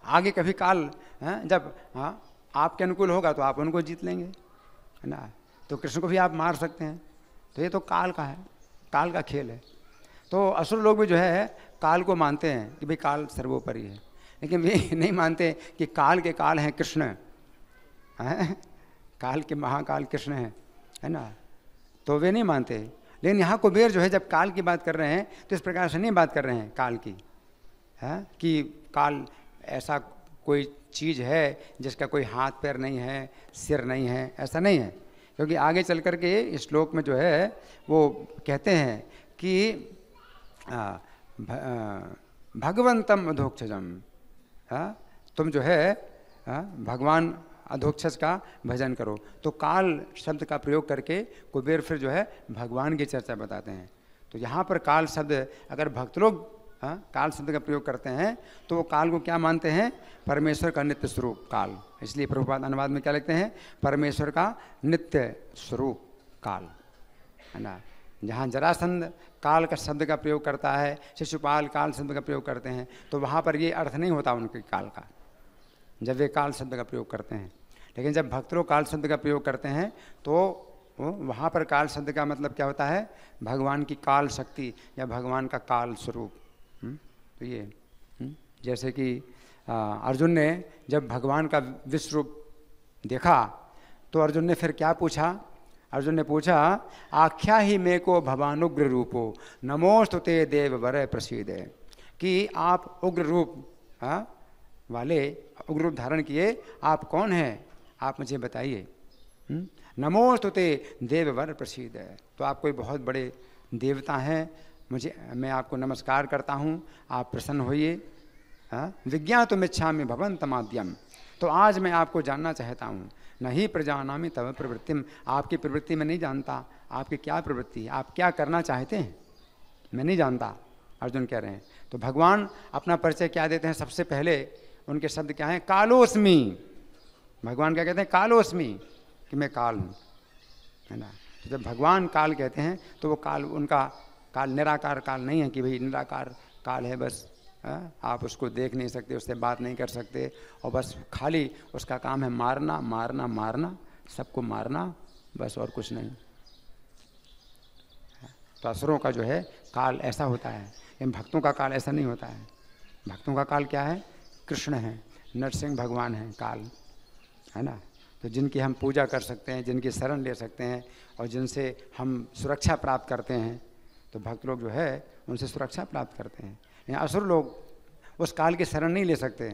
आगे कभी काल जब आपके अनुकूल होगा तो आप उनको जीत लेंगे, है ना, तो कृष्ण को भी आप मार सकते हैं। तो ये तो काल का है, काल का खेल है। तो असुर लोग भी जो है काल को मानते हैं कि भाई काल सर्वोपरि है, लेकिन वे नहीं मानते कि काल के काल हैं कृष्ण, हैं काल के महाकाल कृष्ण हैं, है ना, तो वे नहीं मानते। लेकिन यहाँ कुबेर जो है जब काल की बात कर रहे हैं तो इस प्रकार से नहीं बात कर रहे हैं काल की, है कि काल ऐसा कोई चीज़ है जिसका कोई हाथ पैर नहीं है, सिर नहीं है, ऐसा नहीं है। क्योंकि आगे चल कर के इस श्लोक में जो है वो कहते हैं कि भगवंतम अधोक्षजम, तुम जो है भगवान अधोक्षज का भजन करो। तो काल शब्द का प्रयोग करके कुबेर फिर जो है भगवान की चर्चा बताते हैं। तो यहाँ पर काल शब्द अगर भक्त लोग काल शब्द का प्रयोग करते हैं तो वो काल को क्या मानते हैं, परमेश्वर का नित्य स्वरूप काल। इसलिए प्रभुपाद अनुवाद में क्या लिखते हैं, परमेश्वर का नित्य स्वरूप काल, है ना। जहाँ जरासंध काल का शब्द का प्रयोग करता है, शिशुपाल काल शब्द का प्रयोग करते हैं, तो वहाँ पर ये अर्थ नहीं होता उनके काल का जब वे काल शब्द का प्रयोग करते हैं। लेकिन जब भक्त लोग काल शब्द का प्रयोग करते हैं तो वहाँ पर काल शब्द का मतलब क्या होता है, भगवान की काल शक्ति या भगवान का काल स्वरूप। तो ये जैसे कि अर्जुन ने जब भगवान का विश्व रूप देखा तो अर्जुन ने फिर क्या पूछा, अर्जुन ने पूछा आख्या ही मे को भवानुग्र रूपो नमोस्तुते देव वर प्रसीद, कि आप उग्र रूप वाले उग्र रूप धारण किए, आप कौन हैं, आप मुझे बताइए। नमोस्तुते देव वर प्रसीद, तो आप कोई बहुत बड़े देवता हैं, मैं आपको नमस्कार करता हूँ, आप प्रसन्न होइए। विज्ञातुम इच्छामि भवन्तमाद्यम, तो आज मैं आपको जानना चाहता हूँ। नहीं प्रजानामि तव प्रवृत्तिम, आपकी प्रवृत्ति में नहीं जानता, आपकी क्या प्रवृत्ति है, आप क्या करना चाहते हैं, मैं नहीं जानता, अर्जुन कह रहे हैं। तो भगवान अपना परिचय क्या देते हैं, सबसे पहले उनके शब्द क्या हैं, कालोस्मि। भगवान क्या कहते हैं, कालोस्मि, कि मैं काल हूँ, है ना। तो जब भगवान काल कहते हैं तो वो काल, उनका काल निराकार काल नहीं है कि भाई निराकार काल है बस, आप उसको देख नहीं सकते, उससे बात नहीं कर सकते, और बस खाली उसका काम है मारना मारना मारना, सबको मारना, बस और कुछ नहीं। तो असुरों का जो है काल ऐसा होता है, इन भक्तों का काल ऐसा नहीं होता है। भक्तों का काल क्या है, कृष्ण है, नरसिंह भगवान है काल, है ना। तो जिनकी हम पूजा कर सकते हैं, जिनकी शरण ले सकते हैं और जिनसे हम सुरक्षा प्राप्त करते हैं, तो भक्त लोग जो है उनसे सुरक्षा प्राप्त करते हैं। यहाँ असुर लोग उस काल की शरण नहीं ले सकते,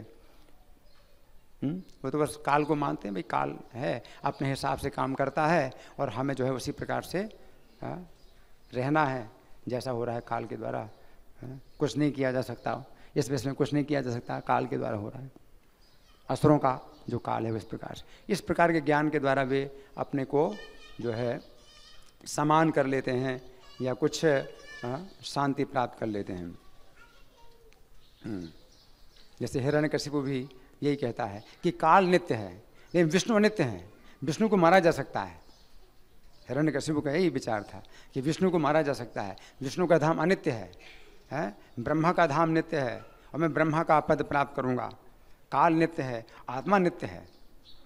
वो तो बस काल को मानते हैं, भाई काल है, अपने हिसाब से काम करता है और हमें जो है उसी प्रकार से रहना है जैसा हो रहा है काल के द्वारा। कुछ नहीं किया जा सकता, इस विषय में कुछ नहीं किया जा सकता, काल के द्वारा हो रहा है। असुरों का जो काल है इस प्रकार से, इस प्रकार के ज्ञान के द्वारा वे अपने को जो है समान कर लेते हैं या कुछ शांति प्राप्त कर लेते हैं। जैसे हिरण्यकशिपु भी यही कहता है कि काल नित्य है लेकिन विष्णु अनित्य है, विष्णु को मारा जा सकता है। हिरण्यकशिपु का यही विचार था कि विष्णु को मारा जा सकता है, विष्णु का धाम अनित्य है, ब्रह्मा का धाम नित्य है और मैं ब्रह्मा का पद प्राप्त करूँगा। काल नित्य है, आत्मा नित्य है,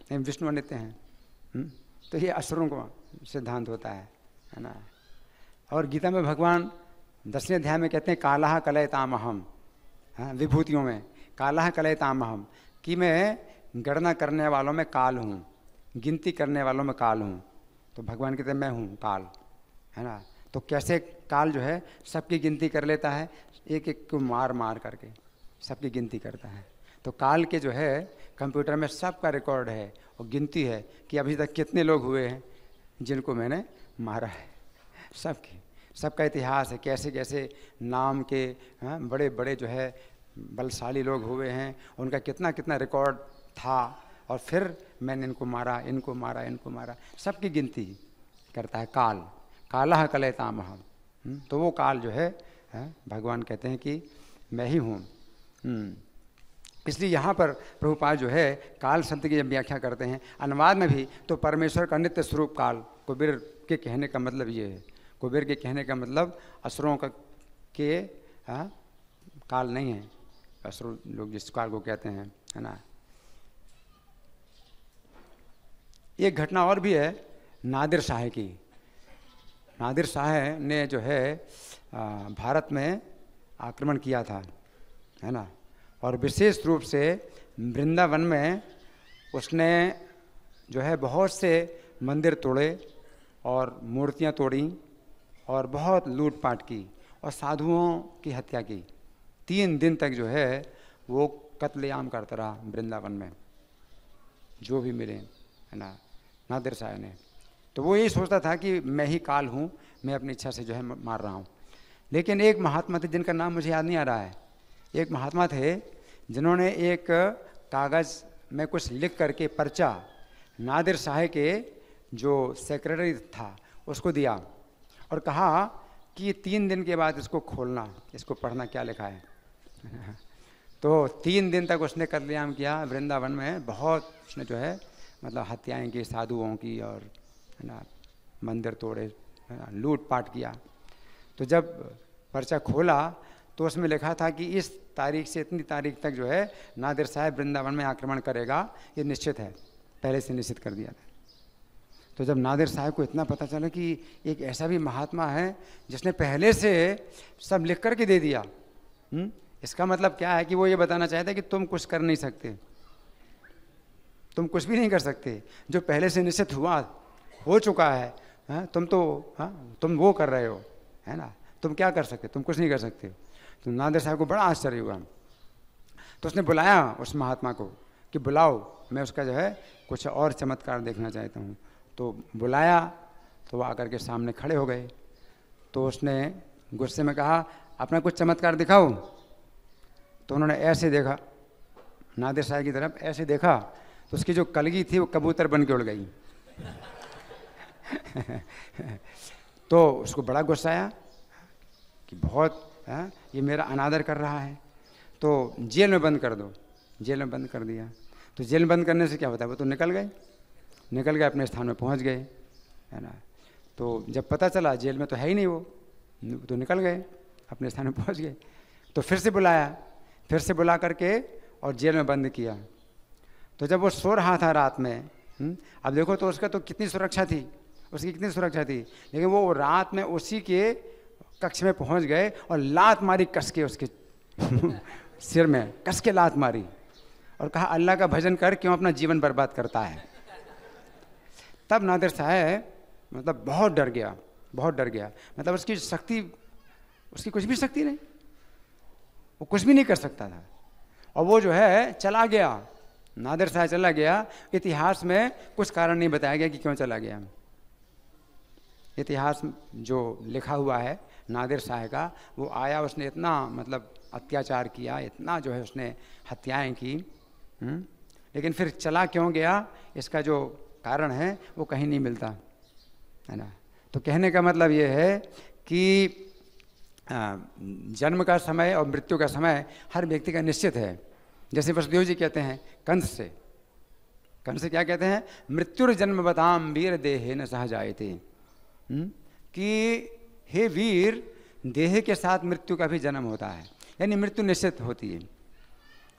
लेकिन विष्णु अनित्य हैं। तो ये असुरों का सिद्धांत होता है ना। और गीता में भगवान 10वें अध्याय में कहते हैं कालः कलयतामहम, विभूतियों में कालः कलयतामहम, कि मैं गणना करने वालों में काल हूँ, गिनती करने वालों में काल हूँ। तो भगवान कहते हैं मैं हूँ काल, है ना। तो कैसे काल जो है सबकी गिनती कर लेता है, एक एक को मार मार करके सबकी गिनती करता है। तो काल के जो है कंप्यूटर में सबका रिकॉर्ड है और गिनती है कि अभी तक कितने लोग हुए हैं जिनको मैंने मारा है, सबका इतिहास है, कैसे कैसे नाम के बड़े बड़े जो है बलशाली लोग हुए हैं, उनका कितना कितना रिकॉर्ड था, और फिर मैंने इनको मारा इनको मारा इनको मारा, सबकी गिनती करता है काल। कालः कलयतामहम, तो वो काल जो है भगवान कहते हैं कि मैं ही हूँ। इसलिए यहाँ पर प्रभुपाद जो है काल शब्द की जब व्याख्या करते हैं अनुवाद में भी, तो परमेश्वर का नित्य स्वरूप काल, कुबेर के कहने का मतलब ये है। कुबेर के कहने का मतलब असुरों का के काल नहीं है, असुर लोग जिस काल को कहते हैं, है ना। एक घटना और भी है नादिर शाह की। नादिर शाह ने जो है भारत में आक्रमण किया था, है ना, और विशेष रूप से वृंदावन में उसने जो है बहुत से मंदिर तोड़े और मूर्तियां तोड़ी और बहुत लूटपाट की और साधुओं की हत्या की। 3 दिन तक जो है वो कत्लेआम करता रहा वृंदावन में, जो भी मिले, है ना, नादिर शाह ने। तो वो यही सोचता था कि मैं ही काल हूँ, मैं अपनी इच्छा से जो है मार रहा हूँ। लेकिन एक महात्मा थे जिनका नाम मुझे याद नहीं आ रहा है, एक महात्मा थे जिन्होंने एक कागज़ में कुछ लिख करके पर्चा नादिर शाह के जो सेक्रेटरी था उसको दिया और कहा कि 3 दिन के बाद इसको खोलना, इसको पढ़ना क्या लिखा है। तो 3 दिन तक उसने कत्लेआम किया वृंदावन में, बहुत उसने जो है मतलब हत्याएं की साधुओं की, और है ना मंदिर तोड़े, लूटपाट किया। तो जब पर्चा खोला तो उसमें लिखा था कि इस तारीख से इतनी तारीख तक जो है नादिर साहब वृंदावन में आक्रमण करेगा, ये निश्चित है, पहले से निश्चित कर दिया था। तो जब नादिर साहब को इतना पता चला कि एक ऐसा भी महात्मा है जिसने पहले से सब लिख करके दे दिया, इसका मतलब क्या है कि वो ये बताना चाहता है कि तुम कुछ कर नहीं सकते, तुम कुछ भी नहीं कर सकते, जो पहले से निश्चित हो चुका है, तुम तो तुम वो कर रहे हो, है ना, तुम क्या कर सकते, तुम कुछ नहीं कर सकते। तो नादिर साहब को बड़ा आश्चर्य हुआ। तो उसने बुलाया उस महात्मा को कि बुलाओ, मैं उसका जो है कुछ और चमत्कार देखना चाहता हूँ। तो बुलाया तो वो आकर के सामने खड़े हो गए। तो उसने गुस्से में कहा अपना कुछ चमत्कार दिखाओ। तो उन्होंने ऐसे देखा नादिर साहब की तरफ, ऐसे देखा तो उसकी जो कलगी थी वो कबूतर बन के उड़ गई। तो उसको बड़ा गुस्सा आया कि बहुत ये मेरा अनादर कर रहा है, तो जेल में बंद कर दो। जेल में बंद कर दिया। तो जेल में बंद करने से क्या होता है, वो तो निकल गए अपने स्थान में पहुंच गए, है ना। तो जब पता चला जेल में तो है ही नहीं वो, तो निकल गए अपने स्थान में पहुंच गए। तो फिर से बुलाया, फिर से बुला करके और जेल में बंद किया। तो जब वो सो रहा था रात में, अब देखो तो उसका तो कितनी सुरक्षा थी, उसकी कितनी सुरक्षा थी, लेकिन वो रात में उसी के कक्ष में पहुंच गए और लात मारी कस के उसके सिर में, कस के लात मारी और कहा अल्लाह का भजन कर, क्यों अपना जीवन बर्बाद करता है। तब नादिर साहब मतलब बहुत डर गया, मतलब उसकी शक्ति, उसकी कुछ भी शक्ति नहीं, वो कुछ भी नहीं कर सकता था। और वो जो है चला गया, नादिर साहब चला गया। इतिहास में कुछ कारण नहीं बताया गया कि क्यों चला गया। इतिहास जो लिखा हुआ है नादिर शाह का, वो आया, उसने इतना मतलब अत्याचार किया, इतना जो है उसने हत्याएं की, लेकिन फिर चला क्यों गया, इसका जो कारण है वो कहीं नहीं मिलता, है ना। तो कहने का मतलब ये है कि जन्म का समय और मृत्यु का समय हर व्यक्ति का निश्चित है। जैसे वसुदेव जी कहते हैं कंस से क्या कहते हैं, मृत्युर्जन्म बताम वीर देहे न सह जायते, कि हे वीर, देह के साथ मृत्यु का भी जन्म होता है, यानी मृत्यु निश्चित होती है।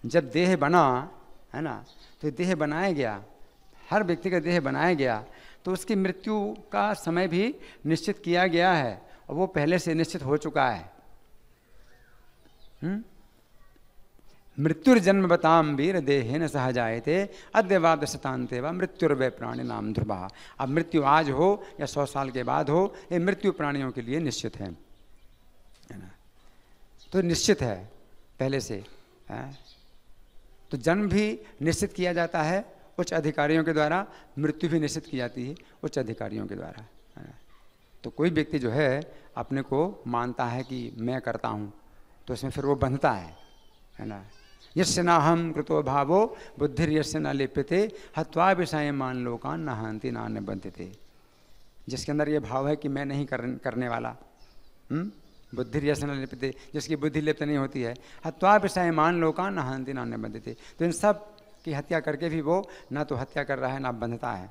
जब देह बना, है ना, तो देह बनाया गया, हर व्यक्ति का देह बनाया गया, तो उसकी मृत्यु का समय भी निश्चित किया गया है और वो पहले से निश्चित हो चुका है। मृत्युर्जन्म बताम वीर देहेन सह जायते अद्यवाद शतान्ते व मृत्युर्वै प्राणी नाम ध्रुवा। अब मृत्यु आज हो या 100 साल के बाद हो, ये मृत्यु प्राणियों के लिए निश्चित है ना। तो निश्चित है पहले से, है? तो जन्म भी निश्चित किया जाता है उच्च अधिकारियों के द्वारा, मृत्यु भी निश्चित की जाती है उच्च अधिकारियों के द्वारा, है ना। तो कोई व्यक्ति जो है अपने को मानता है कि मैं करता हूँ, तो इसमें फिर वो बंधता है ना। यस्य नाहम कृतो भावो बुद्धिर यस्य न लिप्यते हत्वा विषय मान लोकान न हंति नान्य बंधते। जिसके अंदर ये भाव है कि मैं नहीं करने वाला, बुद्धि व्यसन लिप्यते, जिसकी बुद्धि लिप्त नहीं होती है। हत्वा विषयमान लोकान न हन्ति न निबध्यते, तो इन सब की हत्या करके भी वो ना तो हत्या कर रहा है ना बंधता है।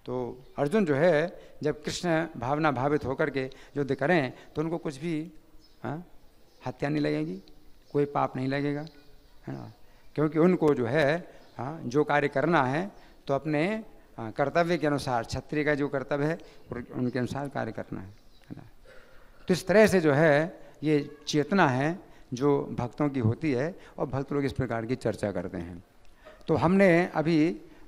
तो अर्जुन जो है जब कृष्ण भावना भावित होकर के युद्ध करें तो उनको कुछ भी हत्या नहीं लगेगी, कोई पाप नहीं लगेगा, है ना, क्योंकि उनको जो है जो कार्य करना है तो अपने कर्तव्य के अनुसार, क्षत्रिय का जो कर्तव्य है उनके अनुसार कार्य करना है ना। तो इस तरह से जो है ये चेतना है जो भक्तों की होती है और भक्त लोग इस प्रकार की चर्चा करते हैं। तो हमने अभी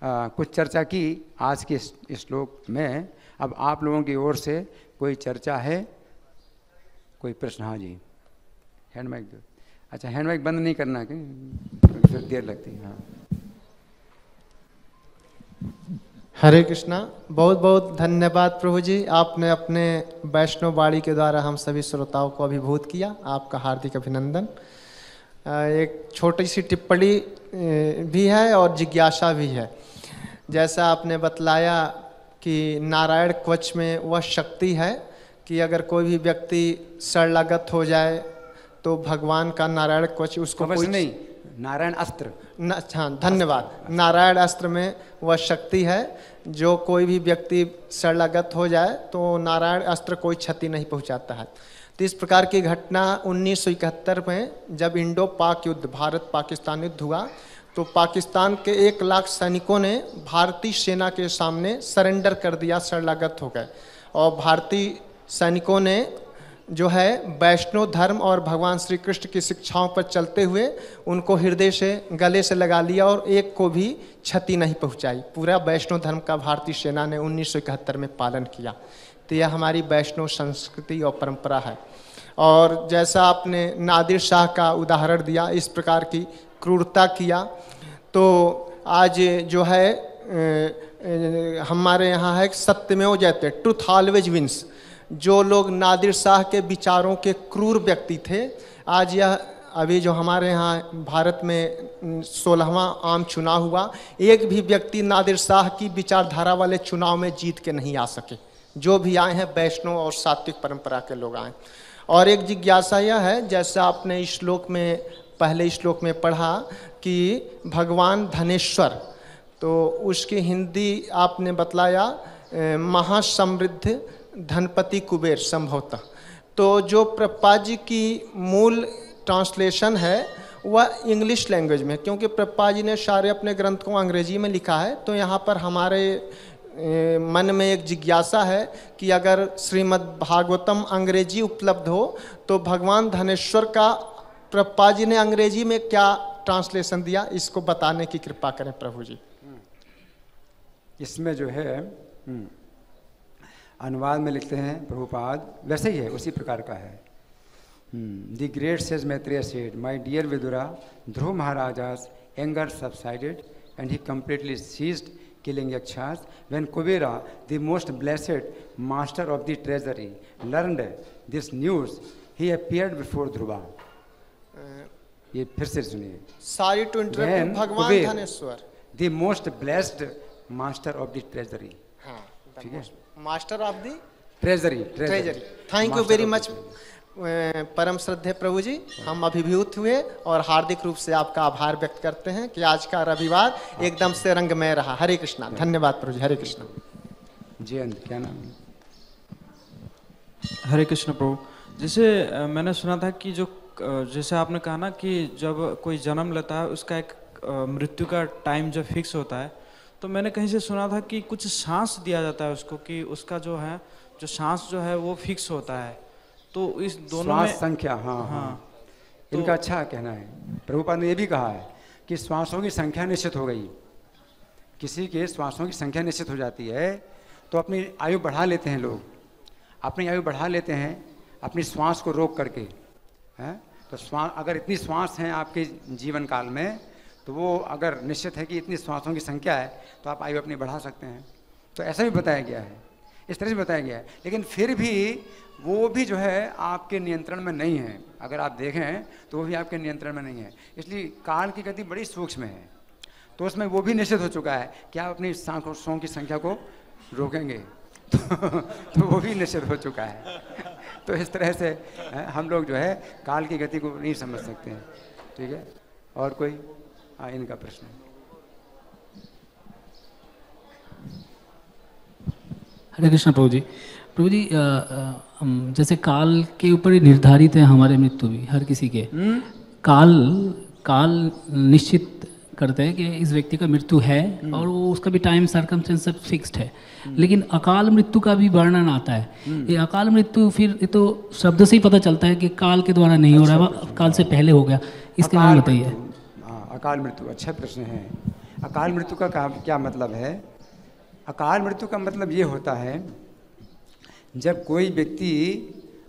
कुछ चर्चा की आज के इस श्लोक में। अब आप लोगों की ओर से कोई चर्चा है, कोई प्रश्न? हाँ जी, हैंड माइक दो। अच्छा, हैंड माइक बंद नहीं करना क्योंकि फिर देर लगती है। हाँ, हरे कृष्णा। बहुत बहुत धन्यवाद प्रभु जी, आपने अपने वैष्णव वाणी के द्वारा हम सभी श्रोताओं को अभिभूत किया, आपका हार्दिक अभिनंदन। एक छोटी सी टिप्पणी भी है और जिज्ञासा भी है। जैसा आपने बतलाया कि नारायण कवच में वह शक्ति है कि अगर कोई भी व्यक्ति शरणागत हो जाए तो भगवान का नारायण कवच उसको कवच नहीं, नारायण अस्त्र। हाँ, धन्यवाद। नारायण अस्त्र में वह शक्ति है, जो कोई भी व्यक्ति शरणागत हो जाए तो नारायण अस्त्र कोई क्षति नहीं पहुंचाता है। तो इस प्रकार की घटना 1971 में जब इंडो पाक युद्ध, भारत पाकिस्तान युद्ध हुआ, तो पाकिस्तान के 1 लाख सैनिकों ने भारतीय सेना के सामने सरेंडर कर दिया, शरणागत हो गए। और भारतीय सैनिकों ने जो है वैष्णव धर्म और भगवान श्री कृष्ण की शिक्षाओं पर चलते हुए उनको हृदय से, गले से लगा लिया और एक को भी क्षति नहीं पहुंचाई। पूरा वैष्णव धर्म का भारतीय सेना ने 1971 में पालन किया। तो यह हमारी वैष्णव संस्कृति और परंपरा है। और जैसा आपने नादिर शाह का उदाहरण दिया, इस प्रकार की क्रूरता किया, तो आज जो है हमारे यहाँ है सत्यमेव जयते, ट्रुथ ऑलवेज विंस। जो लोग नादिर शाह के विचारों के क्रूर व्यक्ति थे, आज यह अभी जो हमारे यहाँ भारत में 16वां आम चुनाव हुआ, एक भी व्यक्ति नादिर शाह की विचारधारा वाले चुनाव में जीत के नहीं आ सके। जो भी आए हैं वैष्णव और सात्विक परंपरा के लोग आए। और एक जिज्ञासा यह है, जैसा आपने इस श्लोक में, पहले श्लोक में पढ़ा कि भगवान धनेश्वर, तो उसकी हिंदी आपने बतलाया महासमृद्ध धनपति कुबेर संभवतः। तो जो प्रभुपाद जी की मूल ट्रांसलेशन है वह इंग्लिश लैंग्वेज में, क्योंकि प्रभुपाद जी ने सारे अपने ग्रंथ को अंग्रेजी में लिखा है। तो यहाँ पर हमारे मन में एक जिज्ञासा है कि अगर श्रीमद् भागवतम अंग्रेजी उपलब्ध हो तो भगवान धनेश्वर का प्रभुपाद जी ने अंग्रेजी में क्या ट्रांसलेशन दिया, इसको बताने की कृपा करें प्रभु जी। इसमें जो है अनुवाद में लिखते हैं प्रभुपाद, वैसे ही है, उसी प्रकार का है। The great sage Maitreya said, my dear Vidura, Dhruva Maharaja's anger subsided and he completely ceased killing yakshas when Kubera, the most blessed master of the treasury, learned this news. He appeared before Dhruva. ये फिर से सुनिए। Sorry to interrupt, भगवान Dhaneshwar, the most blessed master of the treasury. हाँ, ठीक है, master of the treasury. Thank you very much परम श्रद्धेय प्रभु जी, हम अभिभूत हुए और हार्दिक रूप से आपका आभार व्यक्त करते हैं कि आज का रविवार एकदम से रंगमय रहा। हरे कृष्णा। धन्यवाद प्रभु जी। हरे कृष्णा। जयंत, क्या नाम? हरे कृष्ण प्रभु। जैसे मैंने सुना था कि जो जैसे आपने कहा ना कि जब कोई जन्म लेता है उसका एक मृत्यु का टाइम जब फिक्स होता है, तो मैंने कहीं से सुना था कि कुछ सांस दिया जाता है उसको, कि उसका जो है जो सांस जो है वो फिक्स होता है। तो इस दोनों में संख्या, हाँ, तो इनका अच्छा कहना है। प्रभुपाद ने ये भी कहा है कि श्वासों की संख्या निश्चित हो गई, किसी के श्वासों की संख्या निश्चित हो जाती है तो अपनी आयु बढ़ा लेते हैं लोग, अपनी आयु बढ़ा लेते हैं अपनी श्वास को रोक करके, हैं। तो श्वास, अगर इतनी श्वास हैं आपके जीवन काल में, तो वो अगर निश्चित है कि इतनी श्वासों की संख्या है तो आप आयु अपनी बढ़ा सकते हैं। तो ऐसा भी बताया गया है, इस तरह से बताया गया है। लेकिन फिर भी वो भी जो है आपके नियंत्रण में नहीं है। अगर आप देखें तो वो भी आपके नियंत्रण में नहीं है। इसलिए काल की गति बड़ी सूक्ष्म है, तो उसमें वो भी निश्चित हो चुका है कि आप अपनी सांसों की संख्या को रोकेंगे तो वो भी निश्चित हो चुका है। तो इस तरह से हम लोग जो है काल की गति को नहीं समझ सकते हैं। ठीक है, और कोई? हाँ, इनका प्रश्न। हरे कृष्ण प्रभु जी। प्रभु जी, जैसे काल के ऊपर ही निर्धारित है हमारे मृत्यु भी, हर किसी के। काल निश्चित करते हैं कि इस व्यक्ति का मृत्यु है और वो उसका भी टाइम सर्कमस्टेंस सब फिक्स्ड है। लेकिन अकाल मृत्यु का भी वर्णन आता है। ये अकाल मृत्यु फिर ये तो शब्द से ही पता चलता है कि काल के द्वारा नहीं हो रहा है, काल से पहले हो गया। इसके बारे में बताइए। अकाल मृत्यु, अच्छा प्रश्न है। अकाल मृत्यु का क्या मतलब है? अकाल मृत्यु का मतलब ये होता है जब कोई व्यक्ति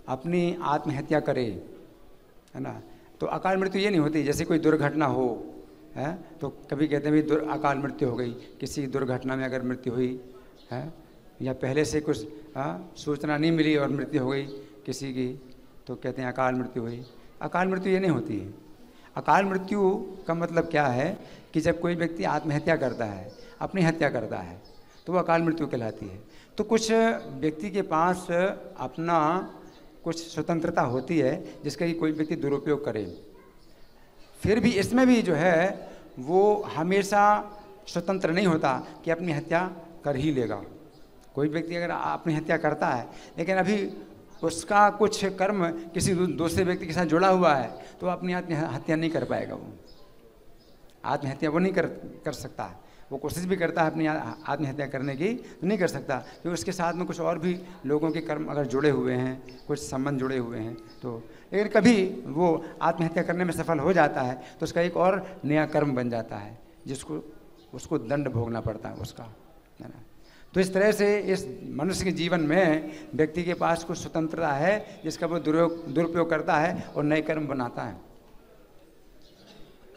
अपनी आत्महत्या करे, है ना, तो अकाल मृत्यु ये नहीं होती जैसे कोई दुर्घटना हो, है, तो कभी कहते हैं भाई अकाल मृत्यु हो गई, किसी दुर्घटना में अगर मृत्यु हुई है या पहले से कुछ सूचना नहीं मिली और मृत्यु हो गई किसी की, तो कहते हैं अकाल मृत्यु हुई। अकाल मृत्यु ये नहीं होती है। अकाल मृत्यु का मतलब क्या है कि जब कोई व्यक्ति आत्महत्या करता है, अपनी हत्या करता है, तो वो अकाल मृत्यु कहलाती है। तो कुछ व्यक्ति के पास अपना कुछ स्वतंत्रता होती है जिसका कि कोई व्यक्ति दुरुपयोग करे, फिर भी इसमें भी जो है वो हमेशा स्वतंत्र नहीं होता कि अपनी हत्या कर ही लेगा। कोई व्यक्ति अगर अपनी हत्या करता है लेकिन अभी उसका कुछ कर्म किसी दूसरे व्यक्ति के साथ जुड़ा हुआ है, तो अपनी आत्महत्या नहीं कर पाएगा। वो आत्महत्या वो नहीं कर सकता। वो कोशिश भी करता है अपनी आत्महत्या करने की, तो नहीं कर सकता, क्योंकि उसके साथ में कुछ और भी लोगों के कर्म अगर जुड़े हुए हैं, कुछ संबंध जुड़े हुए हैं। तो लेकिन कभी वो आत्महत्या करने में सफल हो जाता है तो उसका एक और नया कर्म बन जाता है जिसको उसको दंड भोगना पड़ता है उसका, है ना। तो इस तरह से इस मनुष्य के जीवन में व्यक्ति के पास कुछ स्वतंत्रता है जिसका वो दुरुपयोग करता है और नए कर्म बनाता है।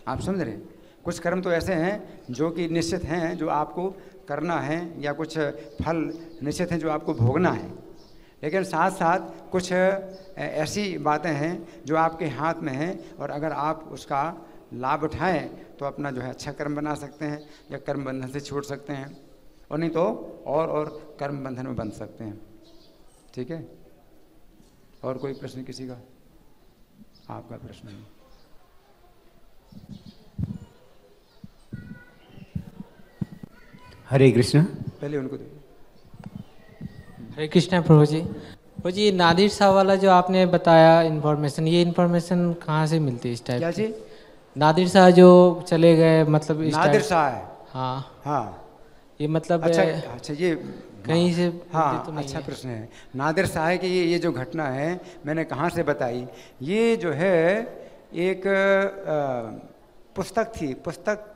आप समझ रहे हैं? कुछ कर्म तो ऐसे हैं जो कि निश्चित हैं, जो आपको करना है, या कुछ फल निश्चित हैं जो आपको भोगना है। लेकिन साथ साथ कुछ ऐसी बातें हैं जो आपके हाथ में हैं और अगर आप उसका लाभ उठाएं तो अपना जो है अच्छा कर्म बना सकते हैं या कर्म बंधन से छूट सकते हैं, और नहीं तो और कर्म बंधन में बंध सकते हैं। ठीक है, और कोई प्रश्न किसी का? आपका प्रश्न है। हरे कृष्ण। पहले उनको दे। हरे कृष्णा प्रभु जी। प्रभु जी, नादिर शाह वाला जो आपने बताया इन्फॉर्मेशन, ये इन्फॉर्मेशन कहाँ से मिलती है इस टाइप? क्या चीज? नादिर शाह जो चले गए, मतलब इस नादिर शाह है? हाँ हाँ, ये मतलब अच्छा ये कहीं से? हाँ, तो अच्छा प्रश्न है। नादिर शाह की ये जो घटना है मैंने कहाँ से बताई, ये जो है एक पुस्तक थी, पुस्तक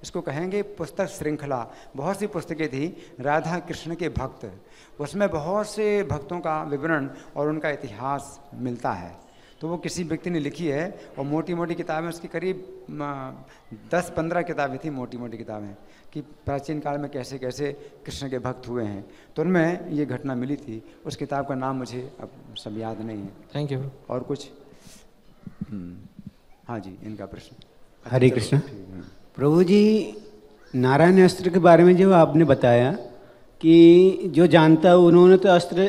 इसको कहेंगे पुस्तक श्रृंखला। बहुत सी पुस्तकें थी राधा कृष्ण के भक्त, उसमें बहुत से भक्तों का विवरण और उनका इतिहास मिलता है। तो वो किसी व्यक्ति ने लिखी है और मोटी मोटी किताबें, उसकी करीब 10-15 किताबें थी, मोटी मोटी किताबें, कि प्राचीन काल में कैसे कैसे कृष्ण के भक्त हुए हैं। तो उनमें ये घटना मिली थी। उस किताब का नाम मुझे अब सब याद नहीं है। Thank you. और कुछ? हाँ जी, इनका प्रश्न। हरे कृष्ण। प्रभु जी, नारायण अस्त्र के बारे में जो आपने बताया कि जो जानता है उन्होंने तो अस्त्र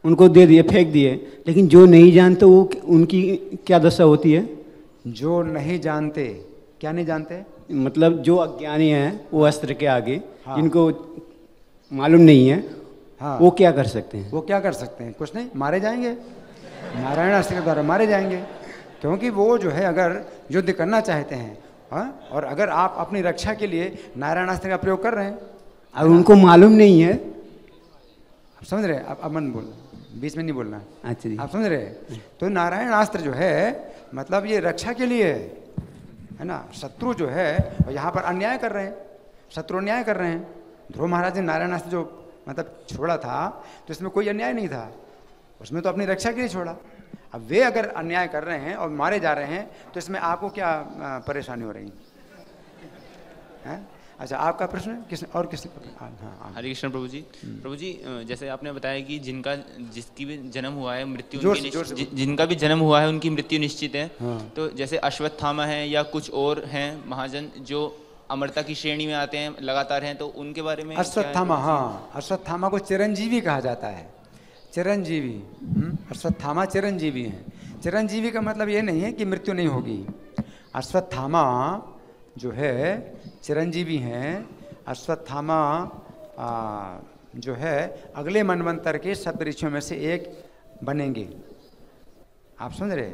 उनको दे दिए, फेंक दिए, लेकिन जो नहीं जानते वो उनकी क्या दशा होती है? जो नहीं जानते, क्या नहीं जानते? मतलब जो अज्ञानी हैं वो अस्त्र के आगे, हाँ, जिनको मालूम नहीं है, हाँ, वो क्या कर सकते हैं? वो क्या कर सकते हैं? कुछ नहीं, मारे जाएंगे, नारायण अस्त्र के द्वारा मारे जाएंगे। क्योंकि वो जो है अगर युद्ध करना चाहते हैं, हाँ, और अगर आप अपनी रक्षा के लिए नारायण अस्त्र का प्रयोग कर रहे हैं, और उनको मालूम नहीं है, आप समझ रहे हैं? अब मन बोल, बीच में नहीं बोलना। अच्छा जी, आप समझ रहे हैं? तो नारायण अस्त्र जो है मतलब ये रक्षा के लिए है ना। शत्रु जो है यहाँ पर अन्याय कर रहे हैं, शत्रु अन्याय कर रहे हैं। ध्रुव महाराज ने नारायण अस्त्र जो मतलब छोड़ा था तो इसमें कोई अन्याय नहीं था, उसमें तो अपनी रक्षा के लिए छोड़ा। अब वे अगर अन्याय कर रहे हैं और मारे जा रहे हैं तो इसमें आपको क्या परेशानी हो रही है? अच्छा, आपका प्रश्न किस और किस? हाँ, हरे कृष्ण प्रभु जी। प्रभु जी, जैसे आपने बताया कि जिसकी भी जन्म हुआ है मृत्यु जिनका भी जन्म हुआ है उनकी मृत्यु निश्चित है। हाँ। तो जैसे अश्वत्थामा है या कुछ और हैं महाजन जो अमरता की श्रेणी में आते हैं, लगातार हैं, तो उनके बारे में? अश्वत्थामा, हाँ, अश्वत्थामा को चिरंजीवी कहा जाता है। चिरंजीवी। अश्वत्थामा चिरंजीवी हैं। चिरंजीवी का मतलब ये नहीं है कि मृत्यु नहीं होगी। अश्वत्थामा जो है चिरंजीवी हैं। अश्वत्थामा जो है अगले मनवंतर के सप्तऋषियों में से एक बनेंगे। आप समझ रहे?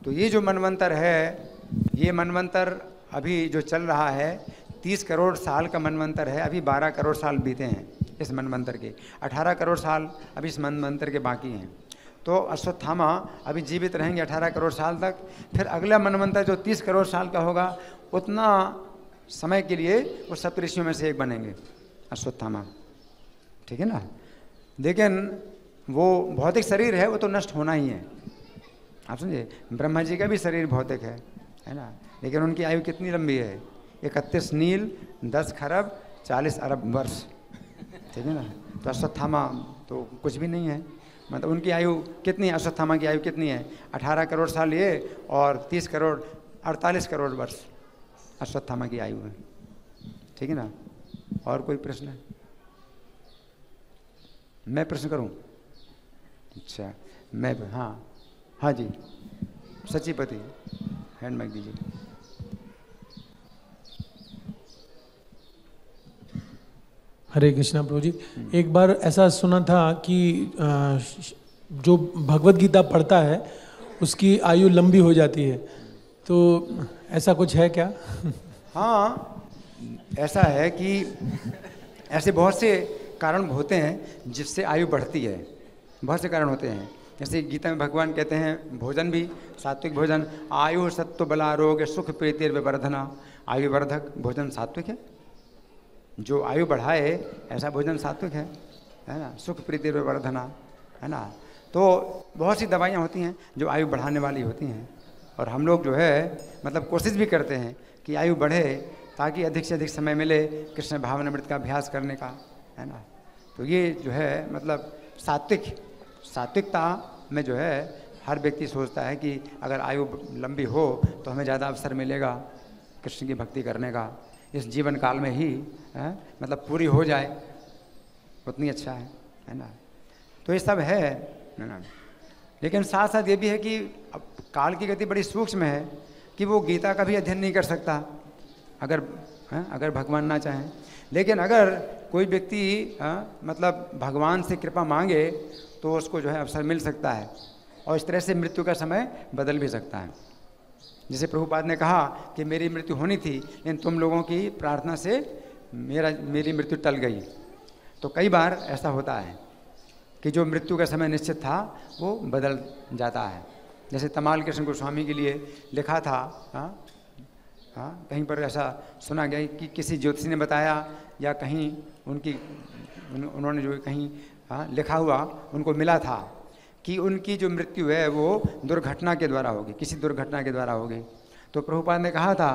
तो ये जो मनवंतर है, ये मनवंतर अभी जो चल रहा है 30 करोड़ साल का मनवंतर है। अभी 12 करोड़ साल बीते हैं इस मनवंतर के, 18 करोड़ साल अभी इस मनवंतर के बाकी हैं। तो अश्वत्थामा अभी जीवित रहेंगे 18 करोड़ साल तक। फिर अगला मनवंतर जो 30 करोड़ साल का होगा, उतना समय के लिए वो सप्तऋषियों में से एक बनेंगे अश्वत्थामा। ठीक है ना? लेकिन वो भौतिक शरीर है, वो तो नष्ट होना ही है। आप समझे? ब्रह्मा जी का भी शरीर भौतिक है ना? लेकिन उनकी आयु कितनी लंबी है? 31 नील, 10 खरब 40 अरब वर्ष। ठीक है ना? तो अश्वत्थामा तो कुछ भी नहीं है। मतलब उनकी आयु कितनी है? अश्वत्थामा की आयु कितनी है? 18 करोड़ साल ये और 30 करोड़ 48 करोड़ वर्ष अश्वत्थामा की आयु है। ठीक है ना? और कोई प्रश्न है? मैं प्रश्न करूं? अच्छा, मैं हाँ जी, सचिपति हैंड माइक दीजिए। हरे कृष्णा प्रभु जी। एक बार ऐसा सुना था कि जो भगवत गीता पढ़ता है उसकी आयु लंबी हो जाती है, तो ऐसा कुछ है क्या? हाँ, ऐसा है कि ऐसे बहुत से कारण होते हैं जिससे आयु बढ़ती है। बहुत से कारण होते हैं। जैसे गीता में भगवान कहते हैं भोजन भी सात्विक भोजन, आयु सत्व बल आरोग्य सुख प्रीति विवर्धना। आयु वर्धक भोजन सात्विक है। जो आयु बढ़ाए ऐसा भोजन सात्विक है ना? सुख प्रीति विवर्धना, है ना? तो बहुत सी दवाइयाँ होती हैं जो आयु बढ़ाने वाली होती हैं, और हम लोग जो है मतलब कोशिश भी करते हैं कि आयु बढ़े ताकि अधिक से अधिक समय मिले कृष्ण भावनामृत का अभ्यास करने का, है ना? तो ये जो है मतलब सात्विकता में जो है हर व्यक्ति सोचता है कि अगर आयु लंबी हो तो हमें ज़्यादा अवसर मिलेगा कृष्ण की भक्ति करने का, इस जीवन काल में ही मतलब पूरी हो जाए उतनी अच्छा है ना? तो ये सब है ना? लेकिन साथ साथ ये भी है कि अब काल की गति बड़ी सूक्ष्म है कि वो गीता का भी अध्ययन नहीं कर सकता अगर भगवान ना चाहें। लेकिन अगर कोई व्यक्ति मतलब भगवान से कृपा मांगे तो उसको जो है अवसर मिल सकता है, और इस तरह से मृत्यु का समय बदल भी सकता है। जैसे प्रभुपाद ने कहा कि मेरी मृत्यु होनी थी लेकिन तुम लोगों की प्रार्थना से मेरी मृत्यु टल गई। तो कई बार ऐसा होता है कि जो मृत्यु का समय निश्चित था वो बदल जाता है। जैसे तमाल कृष्ण गोस्वामी के लिए लिखा था, कहीं पर ऐसा सुना गया कि किसी ज्योतिषी ने बताया या कहीं उन्होंने जो कहीं लिखा हुआ उनको मिला था कि उनकी जो मृत्यु है वो दुर्घटना के द्वारा होगी, किसी दुर्घटना के द्वारा होगी। तो प्रभुपाद ने कहा था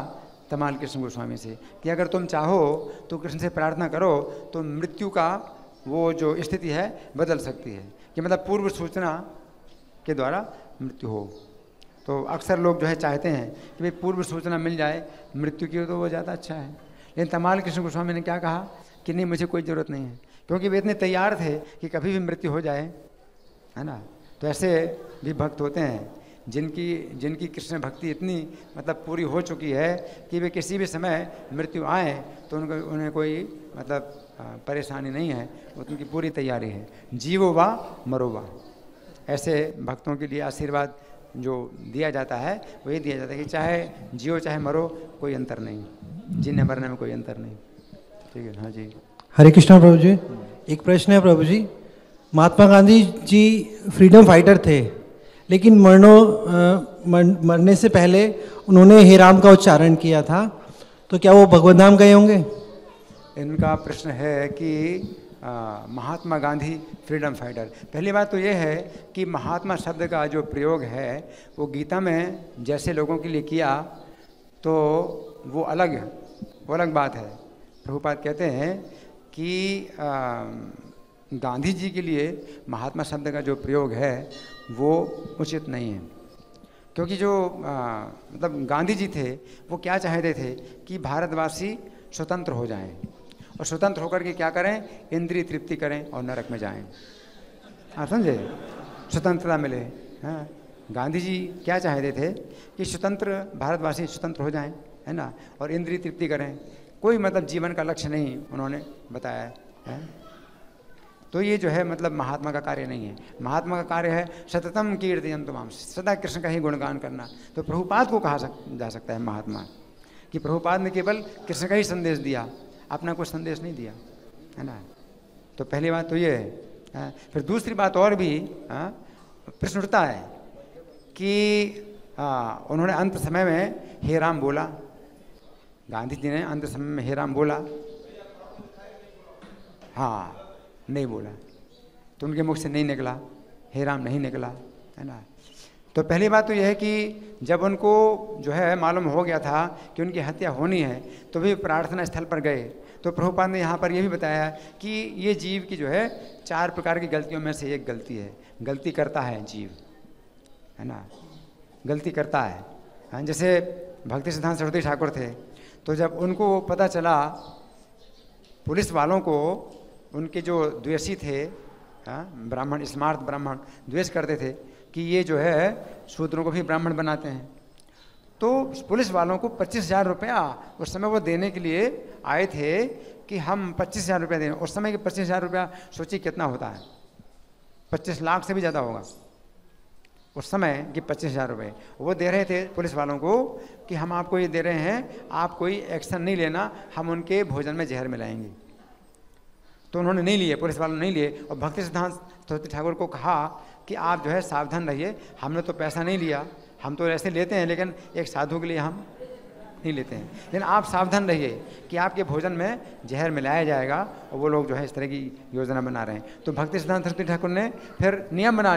तमाल कृष्ण गोस्वामी से कि अगर तुम चाहो तो कृष्ण से प्रार्थना करो तो मृत्यु का वो जो स्थिति है बदल सकती है, कि मतलब पूर्व सूचना के द्वारा मृत्यु हो। तो अक्सर लोग जो है चाहते हैं कि भाई पूर्व सूचना मिल जाए मृत्यु की तो वो ज़्यादा अच्छा है। लेकिन तमाल कृष्ण गोस्वामी ने क्या कहा कि नहीं, मुझे कोई ज़रूरत नहीं है, क्योंकि वे इतने तैयार थे कि कभी भी मृत्यु हो जाए, है ना? तो ऐसे भी भक्त होते हैं जिनकी कृष्ण भक्ति इतनी मतलब पूरी हो चुकी है कि वे किसी भी समय मृत्यु आए तो उन्हें कोई मतलब परेशानी नहीं है, उनकी पूरी तैयारी है। जीवो वा मरो वा, ऐसे भक्तों के लिए आशीर्वाद जो दिया जाता है वो ये दिया जाता है कि चाहे जियो चाहे मरो कोई अंतर नहीं, जीने मरने में कोई अंतर नहीं। ठीक है? हाँ जी। हरे कृष्णा प्रभु जी। एक प्रश्न है प्रभु जी, महात्मा गांधी जी फ्रीडम फाइटर थे, लेकिन मरने से पहले उन्होंने हे राम का उच्चारण किया था, तो क्या वो भगवत धाम गए होंगे? इनका प्रश्न है कि महात्मा गांधी फ्रीडम फाइटर। पहली बात तो ये है कि महात्मा शब्द का जो प्रयोग है वो गीता में जैसे लोगों के लिए किया तो वो अलग बात है। प्रभुपाद कहते हैं कि गांधी जी के लिए महात्मा शब्द का जो प्रयोग है वो उचित नहीं है, क्योंकि जो मतलब गांधी जी थे वो क्या चाहते थे कि भारतवासी स्वतंत्र हो जाएं, और स्वतंत्र होकर के क्या करें, इंद्रिय तृप्ति करें और नरक में जाएं। आप समझे, स्वतंत्रता मिले। हाँ, गांधी जी क्या चाहते थे कि स्वतंत्र भारतवासी स्वतंत्र हो जाएं, है ना, और इंद्रिय तृप्ति करें, कोई मतलब जीवन का लक्ष्य नहीं उन्होंने बताया है। तो ये जो है मतलब महात्मा का कार्य नहीं है। महात्मा का कार्य है सततम कीर्तयन्तु माम, सदा कृष्ण का ही गुणगान करना। तो प्रभुपाद को कहा जा सकता है महात्मा, कि प्रभुपाद ने केवल कृष्ण का ही संदेश दिया, अपना कोई संदेश नहीं दिया, है ना। तो पहली बात तो ये है। फिर दूसरी बात और भी प्रश्न उठता है कि उन्होंने अंत समय में हे राम बोला, गांधी जी ने अंत समय में हे राम बोला, हाँ नहीं बोला, तो उनके मुख से नहीं निकला, हे राम नहीं निकला, है ना। तो पहली बात तो यह है कि जब उनको जो है मालूम हो गया था कि उनकी हत्या होनी है, तो भी प्रार्थना स्थल पर गए। तो प्रभुपाद ने यहाँ पर यह भी बताया कि ये जीव की जो है 4 प्रकार की गलतियों में से एक गलती है, गलती करता है जीव, है ना, गलती करता है। हाँ, जैसे भक्ति सिद्धांत सरस्वती ठाकुर थे, तो जब उनको पता चला, पुलिस वालों को उनके जो द्वेषी थे, ब्राह्मण, स्मार्त ब्राह्मण द्वेष करते थे कि ये जो है शूद्रों को भी ब्राह्मण बनाते हैं, तो पुलिस वालों को 25,000 रुपया उस समय वो देने के लिए आए थे कि हम 25,000 रुपया दें। उस समय के 25,000 रुपया सोचिए कितना होता है, 25 लाख से भी ज़्यादा होगा उस समय कि 25,000 रुपये वो दे रहे थे पुलिस वालों को कि हम आपको ये दे रहे हैं, आप कोई एक्शन नहीं लेना, हम उनके भोजन में जहर मिलाएंगे। तो उन्होंने नहीं लिए, पुलिस वालों ने नहीं लिए, और भक्ति सिद्धांत सरस्वती ठाकुर को कहा कि आप जो है सावधान रहिए, हमने तो पैसा नहीं लिया, हम तो ऐसे लेते हैं, लेकिन एक साधु के लिए हम नहीं लेते हैं, लेकिन आप सावधान रहिए कि आपके भोजन में जहर मिलाया जाएगा, और वो लोग जो है इस तरह की योजना बना रहे हैं। तो भक्ति सिद्धांत सरस्वती ठाकुर ने फिर नियम बना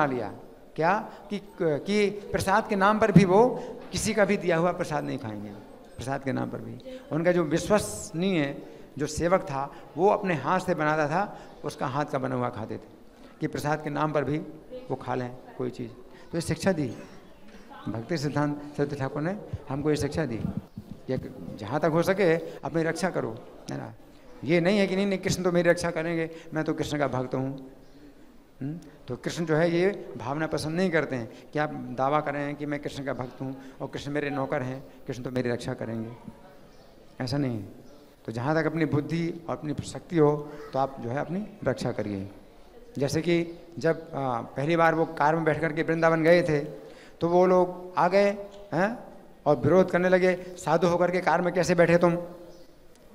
लिया क्या कि प्रसाद के नाम पर भी वो किसी का भी दिया हुआ प्रसाद नहीं खाएंगे, प्रसाद के नाम पर भी। उनका जो विश्वसनीय जो सेवक था वो अपने हाथ से बनाता था, उसका हाथ का बना हुआ खाते थे, कि प्रसाद के नाम पर भी वो खा लें कोई चीज़। तो ये शिक्षा दी भक्ति सिद्धांत सरस्वती ठाकुर ने, हमको ये शिक्षा दी कि जहाँ तक हो सके अपनी रक्षा करो, है ना। ये नहीं है कि नहीं कृष्ण तो मेरी रक्षा करेंगे, मैं तो कृष्ण का भक्त हूँ। तो कृष्ण जो है ये भावना पसंद नहीं करते हैं कि आप दावा करें कि मैं कृष्ण का भक्त हूँ और कृष्ण मेरे नौकर हैं, कृष्ण तो मेरी रक्षा करेंगे, ऐसा नहीं है। तो जहाँ तक अपनी बुद्धि और अपनी शक्ति हो तो आप जो है अपनी रक्षा करिए। जैसे कि जब पहली बार वो कार में बैठ कर के वृंदावन गए थे, तो वो लोग आ गए हैं और विरोध करने लगे, साधु होकर के कार में कैसे बैठे तुम,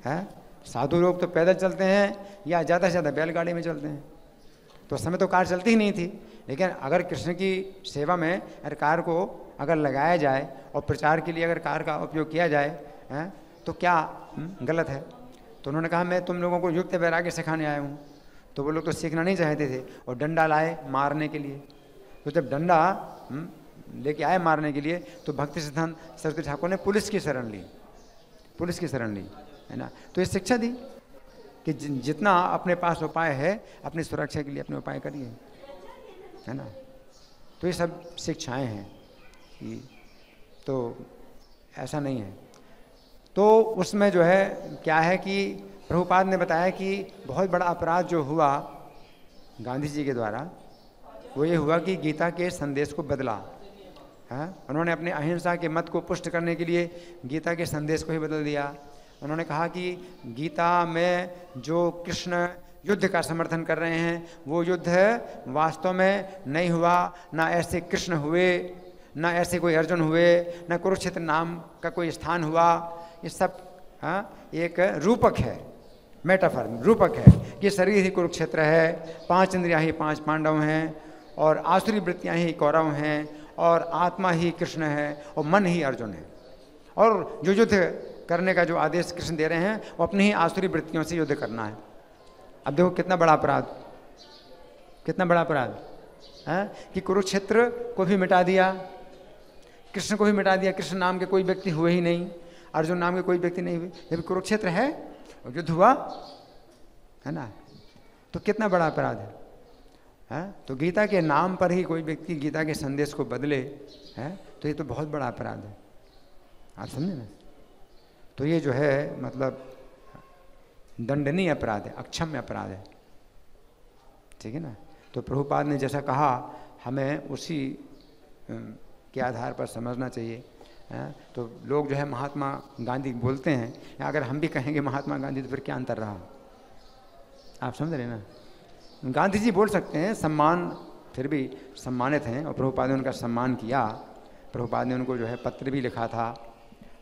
हैं? साधु लोग तो पैदल चलते हैं या ज़्यादा से ज़्यादा बैलगाड़ी में चलते हैं। तो उस समय तो कार चलती ही नहीं थी, लेकिन अगर कृष्ण की सेवा में अगर कार को अगर लगाया जाए और प्रचार के लिए अगर कार का उपयोग किया जाए, हैं, तो क्या गलत है। तो उन्होंने कहा मैं तुम लोगों को युक्त वैराग्य सिखाने आया हूँ। तो वो लोग तो सीखना नहीं चाहते थे और डंडा लाए मारने के लिए। तो जब डंडा लेके आए मारने के लिए, तो भक्ति सिद्धांत सरस्वती ठाकुर ने पुलिस की शरण ली, है ना। तो ये शिक्षा दी कि जितना अपने पास उपाय है अपनी सुरक्षा के लिए अपने उपाय करिए, है ना। तो ये सब शिक्षाएं हैं कि तो ऐसा नहीं है। तो उसमें जो है क्या है कि प्रभुपाद ने बताया कि बहुत बड़ा अपराध जो हुआ गांधी जी के द्वारा वो ये हुआ कि गीता के संदेश को बदला। उन्होंने अपने अहिंसा के मत को पुष्ट करने के लिए गीता के संदेश को ही बदल दिया। उन्होंने कहा कि गीता में जो कृष्ण युद्ध का समर्थन कर रहे हैं वो युद्ध वास्तव में नहीं हुआ, ना ऐसे कृष्ण हुए, ना ऐसे कोई अर्जुन हुए, ना कुरुक्षेत्र नाम का कोई स्थान हुआ। ये सब एक रूपक है, मेटाफर रूपक है कि शरीर ही कुरुक्षेत्र है, 5 इंद्रियाँ ही 5 पांडव हैं, और आसुरी वृत्तियाँ ही कौरव हैं, और आत्मा ही कृष्ण है, और मन ही अर्जुन है। और जो युद्ध करने का जो आदेश कृष्ण दे रहे हैं वो अपनी ही आसुरी वृत्तियों से युद्ध करना है। अब देखो कितना बड़ा अपराध है कि कुरुक्षेत्र को भी मिटा दिया, कृष्ण को भी मिटा दिया। कृष्ण नाम के कोई व्यक्ति हुए ही नहीं, अर्जुन नाम के कोई व्यक्ति नहीं हुए, जब कुरुक्षेत्र है और युद्ध हुआ, है ना। तो कितना बड़ा अपराध है। तो गीता के नाम पर ही कोई व्यक्ति गीता के संदेश को बदले, है तो ये तो बहुत बड़ा अपराध है, आप समझे ना। तो ये जो है मतलब दंडनीय अपराध है, अक्षम्य अपराध है। ठीक है ना। तो प्रभुपाद ने जैसा कहा हमें उसी के आधार पर समझना चाहिए। तो लोग जो है महात्मा गांधी बोलते हैं, या अगर हम भी कहेंगे महात्मा गांधी तो फिर क्या अंतर रहा? आप समझ रहे ना। गांधी जी बोल सकते हैं, सम्मान फिर भी सम्मानित हैं, और प्रभुपाद ने उनका सम्मान किया। प्रभुपाद ने उनको जो है पत्र भी लिखा था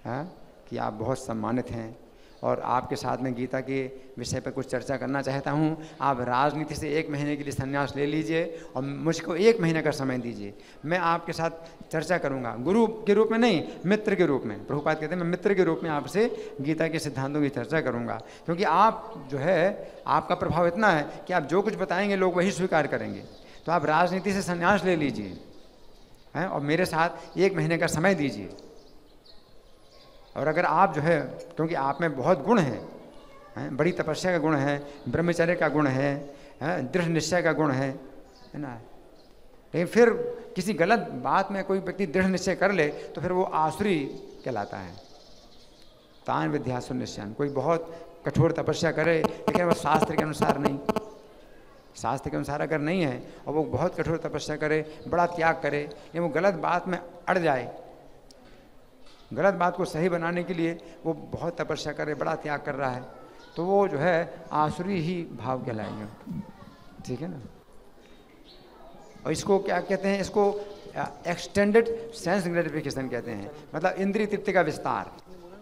कि आप बहुत सम्मानित हैं, और आपके साथ में गीता के विषय पर कुछ चर्चा करना चाहता हूँ। आप राजनीति से 1 महीने के लिए संन्यास ले लीजिए और मुझको 1 महीने का समय दीजिए, मैं आपके साथ चर्चा करूँगा, गुरु के रूप में नहीं, मित्र के रूप में। प्रभुपाद कहते हैं मैं मित्र के रूप में आपसे गीता के सिद्धांतों की चर्चा करूँगा, क्योंकि आप जो है, आपका प्रभाव इतना है कि आप जो कुछ बताएंगे लोग वही स्वीकार करेंगे। तो आप राजनीति से संन्यास ले लीजिए और मेरे साथ 1 महीने का समय दीजिए। और अगर आप जो है, क्योंकि आप में बहुत गुण हैं, बड़ी तपस्या का गुण है, ब्रह्मचर्य का गुण है, दृढ़ निश्चय का गुण है ना। लेकिन फिर किसी गलत बात में कोई व्यक्ति दृढ़ निश्चय कर ले तो फिर वो आसुरी कहलाता है। तान विद्यासुर निश्चय, कोई बहुत कठोर तपस्या करे लेकिन वो शास्त्र के अनुसार नहीं, शास्त्र के अनुसार अगर नहीं है और वो बहुत कठोर तपस्या करे, बड़ा त्याग करे, या वो गलत बात में अड़ जाए, गलत बात को सही बनाने के लिए वो बहुत तपस्या करे, बड़ा त्याग कर रहा है, तो वो जो है आसुरी ही भाव कहलाएंगे। ठीक है ना। और इसको क्या कहते हैं? इसको एक्सटेंडेड सेंस ग्रेटिफिकेशन कहते हैं, मतलब इंद्रिय तृप्ति का विस्तार।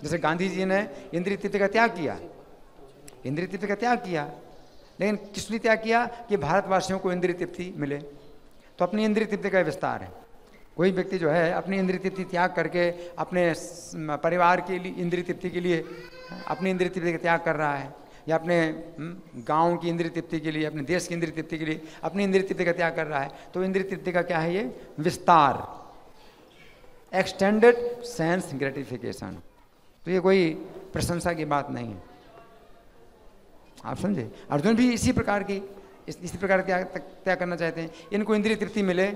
जैसे गांधी जी ने इंद्रिय तृप्ति का त्याग किया, इंद्रिय तृप्ति का त्याग किया, लेकिन किस लिए त्याग किया? कि भारतवासियों को इंद्रिय तृप्ति मिले। तो अपनी इंद्रिय तृप्ति का विस्तार है। कोई व्यक्ति जो है अपनी इंद्रिय तृप्ति त्याग करके अपने परिवार के लिए इंद्रिय तृप्ति के लिए अपनी इंद्रिय तृप्ति का त्याग कर रहा है, या अपने गांव की इंद्रिय तृप्ति के लिए, अपने देश की इंद्रिय तृप्ति के लिए अपनी इंद्रिय तृप्ति का त्याग कर रहा है, तो इंद्रिय तृप्ति का क्या है? ये विस्तार, एक्सटेंडेड सेंस ग्रेटिफिकेशन। तो ये कोई प्रशंसा की बात नहीं है, आप समझे। अर्जुन भी इसी प्रकार की इसी प्रकार त्याग करना चाहते हैं। इनको इंद्रिय तृप्ति मिले,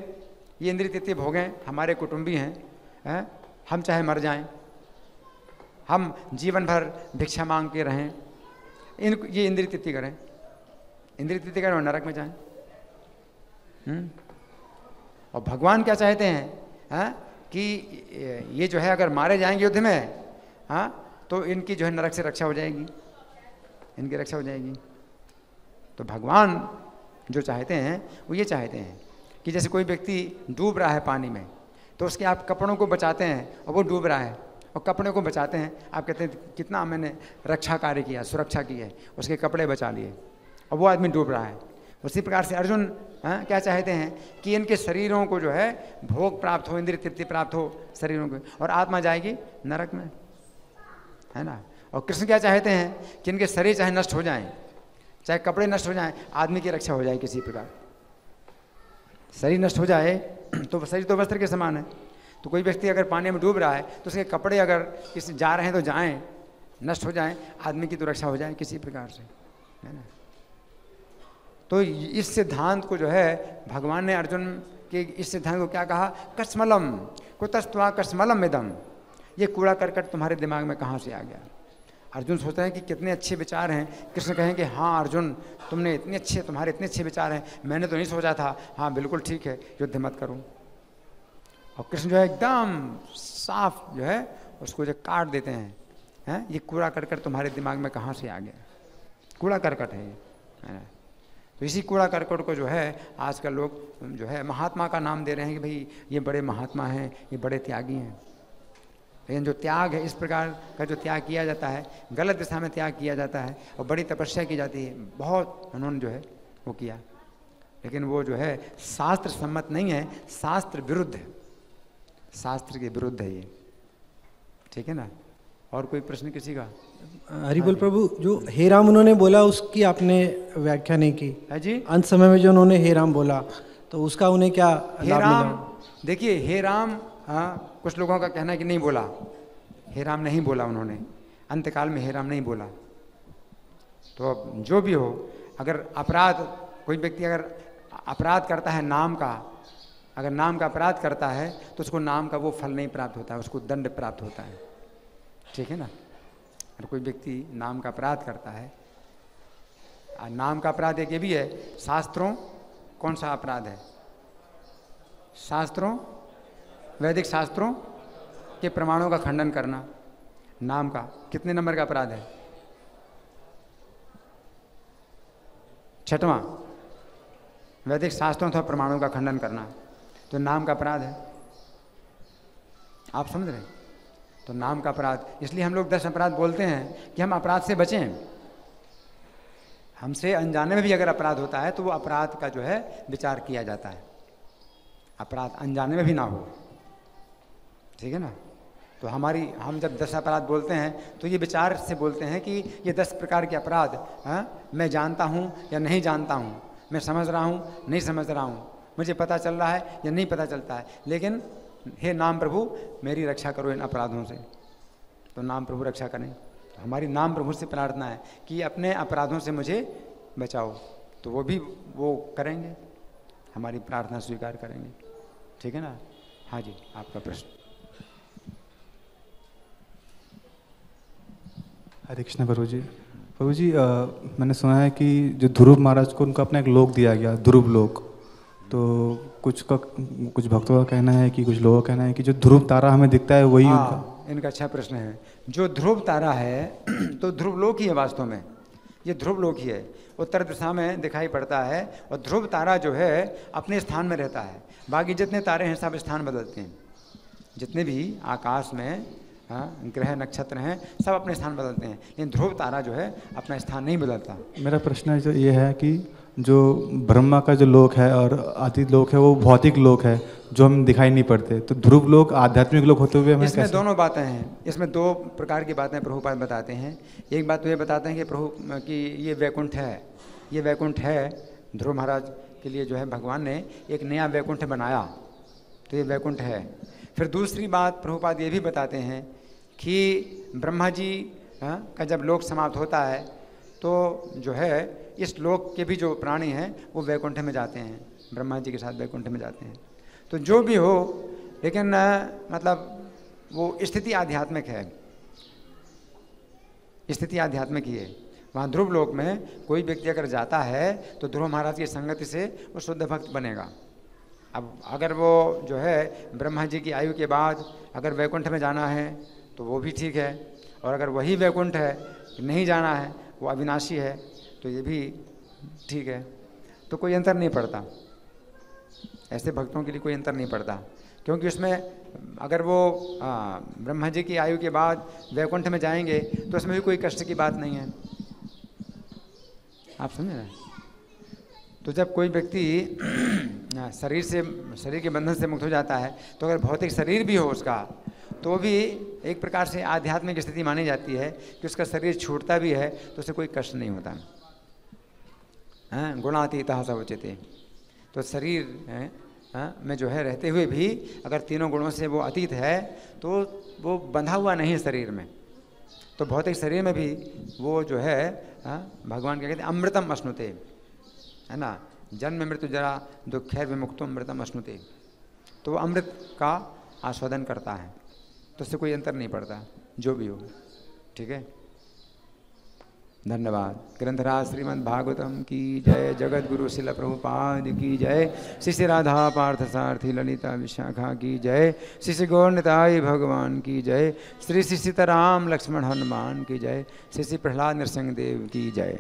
ये इंद्रिय तृप्ति भोगें, हमारे कुटुंबी हैं, हम चाहे मर जाएं, हम जीवन भर भिक्षा मांग के रहें, ये इंद्रिय तृप्ति करें, इंद्रिय तृप्ति करें और नरक में जाएं। और भगवान क्या चाहते हैं? कि ये जो है अगर मारे जाएंगे युद्ध में, तो इनकी जो है नरक से रक्षा हो जाएगी, इनकी रक्षा हो जाएगी। तो भगवान जो चाहते हैं वो ये चाहते हैं कि जैसे कोई व्यक्ति डूब रहा है पानी में, तो उसके आप कपड़ों को बचाते हैं, और वो डूब रहा है और कपड़े को बचाते हैं, आप कहते हैं कितना मैंने रक्षा कार्य किया, सुरक्षा की है, उसके कपड़े बचा लिए, और वो आदमी डूब रहा है। उसी प्रकार से अर्जुन क्या चाहते हैं? कि इनके शरीरों को जो है भोग प्राप्त हो, इंद्रिय तृप्ति प्राप्त हो शरीरों को, और आत्मा जाएगी नरक में, है ना। और कृष्ण क्या चाहते हैं? कि इनके शरीर चाहे नष्ट हो जाएं, चाहे कपड़े नष्ट हो जाएं, आदमी की रक्षा हो जाए किसी प्रकार। शरीर नष्ट हो जाए तो शरीर तो वस्त्र के समान है। तो कोई व्यक्ति अगर पानी में डूब रहा है तो उसके कपड़े अगर किसी जा रहे हैं तो जाएं, नष्ट हो जाएं, आदमी की तो रक्षा हो जाए किसी प्रकार से, है ना। तो इस सिद्धांत को जो है भगवान ने अर्जुन के इस सिद्धांत को क्या कहा? कस्मलम कुतस्त्वा कस्मलम इदम, ये कूड़ा करकट तुम्हारे दिमाग में कहाँ से आ गया? अर्जुन सोचते हैं कि कितने अच्छे विचार हैं। कृष्ण कहें कि हाँ अर्जुन, तुम्हारे इतने अच्छे विचार हैं, मैंने तो नहीं सोचा था। हाँ बिल्कुल ठीक है, युद्ध मत करूं। और कृष्ण जो है एकदम साफ जो है उसको जो काट देते हैं, ये कूड़ा करकट तुम्हारे दिमाग में कहाँ से आ गया? कूड़ा करकट है ये। तो इसी कूड़ा करकट को जो है आजकल लोग जो है महात्मा का नाम दे रहे हैं कि भाई ये बड़े महात्मा हैं, ये बड़े त्यागी हैं। लेकिन जो त्याग है, इस प्रकार का जो त्याग किया जाता है, गलत दिशा में त्याग किया जाता है और बड़ी तपस्या की जाती है, बहुत उन्होंने जो है वो किया, लेकिन वो जो है शास्त्र सम्मत नहीं है, शास्त्र विरुद्ध है, शास्त्र के विरुद्ध है ये। ठीक है ना। और कोई प्रश्न किसी का? हरिबोल प्रभु, जो हे राम उन्होंने बोला उसकी आपने व्याख्या नहीं की है जी। अंत समय में जो उन्होंने हे राम बोला तो उसका उन्हें क्या लाभ मिला? देखिए हे राम, कुछ लोगों का कहना है कि नहीं बोला, हे राम नहीं बोला उन्होंने, अंतकाल में हे राम नहीं बोला। तो अब जो भी हो, अगर अपराध, कोई व्यक्ति अगर अपराध करता है नाम का, अगर नाम का अपराध करता है तो उसको नाम का वो फल नहीं प्राप्त होता है, उसको दंड प्राप्त होता है। ठीक है ना। अगर कोई व्यक्ति नाम का अपराध करता है, नाम का अपराध एक ये भी है, शास्त्रों कौन सा अपराध है? शास्त्रों, वैदिक शास्त्रों के प्रमाणों का खंडन करना नाम का कितने नंबर का अपराध है? 6वां, वैदिक शास्त्रों अथवा प्रमाणों का खंडन करना तो नाम का अपराध है। आप समझ रहे हैं? तो नाम का अपराध, इसलिए हम लोग 10 अपराध बोलते हैं कि हम अपराध से बचें। हमसे अनजाने में भी अगर अपराध होता है तो वो अपराध का जो है विचार किया जाता है, अपराध अनजाने में भी ना हो, ठीक है ना। तो हम जब 10 अपराध बोलते हैं तो ये विचार से बोलते हैं कि ये 10 प्रकार के अपराध, मैं जानता हूँ या नहीं जानता हूँ, मैं समझ रहा हूँ नहीं समझ रहा हूँ, मुझे पता चल रहा है या नहीं पता चलता है, लेकिन हे नाम प्रभु मेरी रक्षा करो इन अपराधों से। तो नाम प्रभु रक्षा करें। तो हमारी नाम प्रभु से प्रार्थना है कि अपने अपराधों से मुझे बचाओ, तो वो भी वो करेंगे, हमारी प्रार्थना स्वीकार करेंगे, ठीक है ना। हाँ जी, आपका प्रश्न। हरे कृष्ण प्रभु जी। प्रभु जी, मैंने सुना है कि जो ध्रुव महाराज को उनका अपना एक लोक दिया गया, ध्रुव लोक। तो कुछ भक्तों का कहना है कि कुछ लोगों का कहना है कि जो ध्रुव तारा हमें दिखता है वही उनका। इनका अच्छा प्रश्न है। जो ध्रुव तारा है तो ध्रुव लोक ही है, वास्तव में ये ध्रुव लोक ही है, उत्तर दिशा में दिखाई पड़ता है। और ध्रुव तारा जो है अपने स्थान में रहता है, बाकी जितने तारे हैं सब स्थान बदलते हैं, जितने भी आकाश में ग्रह नक्षत्र हैं सब अपने स्थान बदलते हैं, लेकिन ध्रुव तारा जो है अपना स्थान नहीं बदलता। मेरा प्रश्न जो ये है कि जो ब्रह्मा का जो लोक है और आदि लोक है वो भौतिक लोक है जो हम दिखाई नहीं पड़ते, तो ध्रुव लोक आध्यात्मिक लोक होते हुए हमें इसमें कैसे? दोनों बातें हैं, इसमें 2 प्रकार की बातें प्रभुपाद बताते हैं। एक बात तो ये बताते हैं कि ये वैकुंठ है, ये वैकुंठ है, ध्रुव महाराज के लिए जो है भगवान ने एक नया वैकुंठ बनाया, तो ये वैकुंठ है। फिर दूसरी बात प्रभुपाद ये भी बताते हैं कि ब्रह्मा जी का जब लोक समाप्त होता है तो जो है इस लोक के भी जो प्राणी हैं वो वैकुंठ में जाते हैं, ब्रह्मा जी के साथ वैकुंठ में जाते हैं। तो जो भी हो, लेकिन मतलब वो स्थिति आध्यात्मिक है, स्थिति आध्यात्मिक ही है। वहाँ ध्रुव लोक में कोई व्यक्ति अगर जाता है तो ध्रुव महाराज की संगति से वो शुद्ध भक्त बनेगा। अब अगर वो जो है ब्रह्मा जी की आयु के बाद अगर वैकुंठ में जाना है तो वो भी ठीक है, और अगर वही वैकुंठ है नहीं जाना है, वो अविनाशी है, तो ये भी ठीक है। तो कोई अंतर नहीं पड़ता, ऐसे भक्तों के लिए कोई अंतर नहीं पड़ता, क्योंकि उसमें अगर वो ब्रह्मा जी की आयु के बाद वैकुंठ में जाएंगे तो उसमें भी कोई कष्ट की बात नहीं है। आप समझ रहे हैं? तो जब कोई व्यक्ति शरीर के बंधन से मुक्त हो जाता है तो अगर भौतिक शरीर भी हो उसका, तो भी एक प्रकार से आध्यात्मिक स्थिति मानी जाती है कि उसका शरीर छूटता भी है तो उसे कोई कष्ट नहीं होता। गुणातीतः स उच्यते। तो शरीर में जो है रहते हुए भी अगर तीनों गुणों से वो अतीत है तो वो बंधा हुआ नहीं है शरीर में। तो भौतिक शरीर में भी वो जो है भगवान क्या कहते हैं, अमृतम अश्नुते, है ना, जन्म मृत्यु जरा दुःखैर विमुक्तो अमृतम अश्नुते। तो वो अमृत का आस्वादन करता है, तो उससे कोई अंतर नहीं पड़ता, जो भी हो, ठीक है। धन्यवाद। ग्रंथराज श्रीमद् भागवतम की जय, जगत गुरु शिल प्रभुपाद की जय, श्री श्री राधा पार्थ सारथी ललिता विशाखा की जय, श्री श्री गौरनिताय भगवान की जय, श्री श्री सीताराम लक्ष्मण हनुमान की जय, श्री श्री प्रहलाद नरसिंह देव की जय।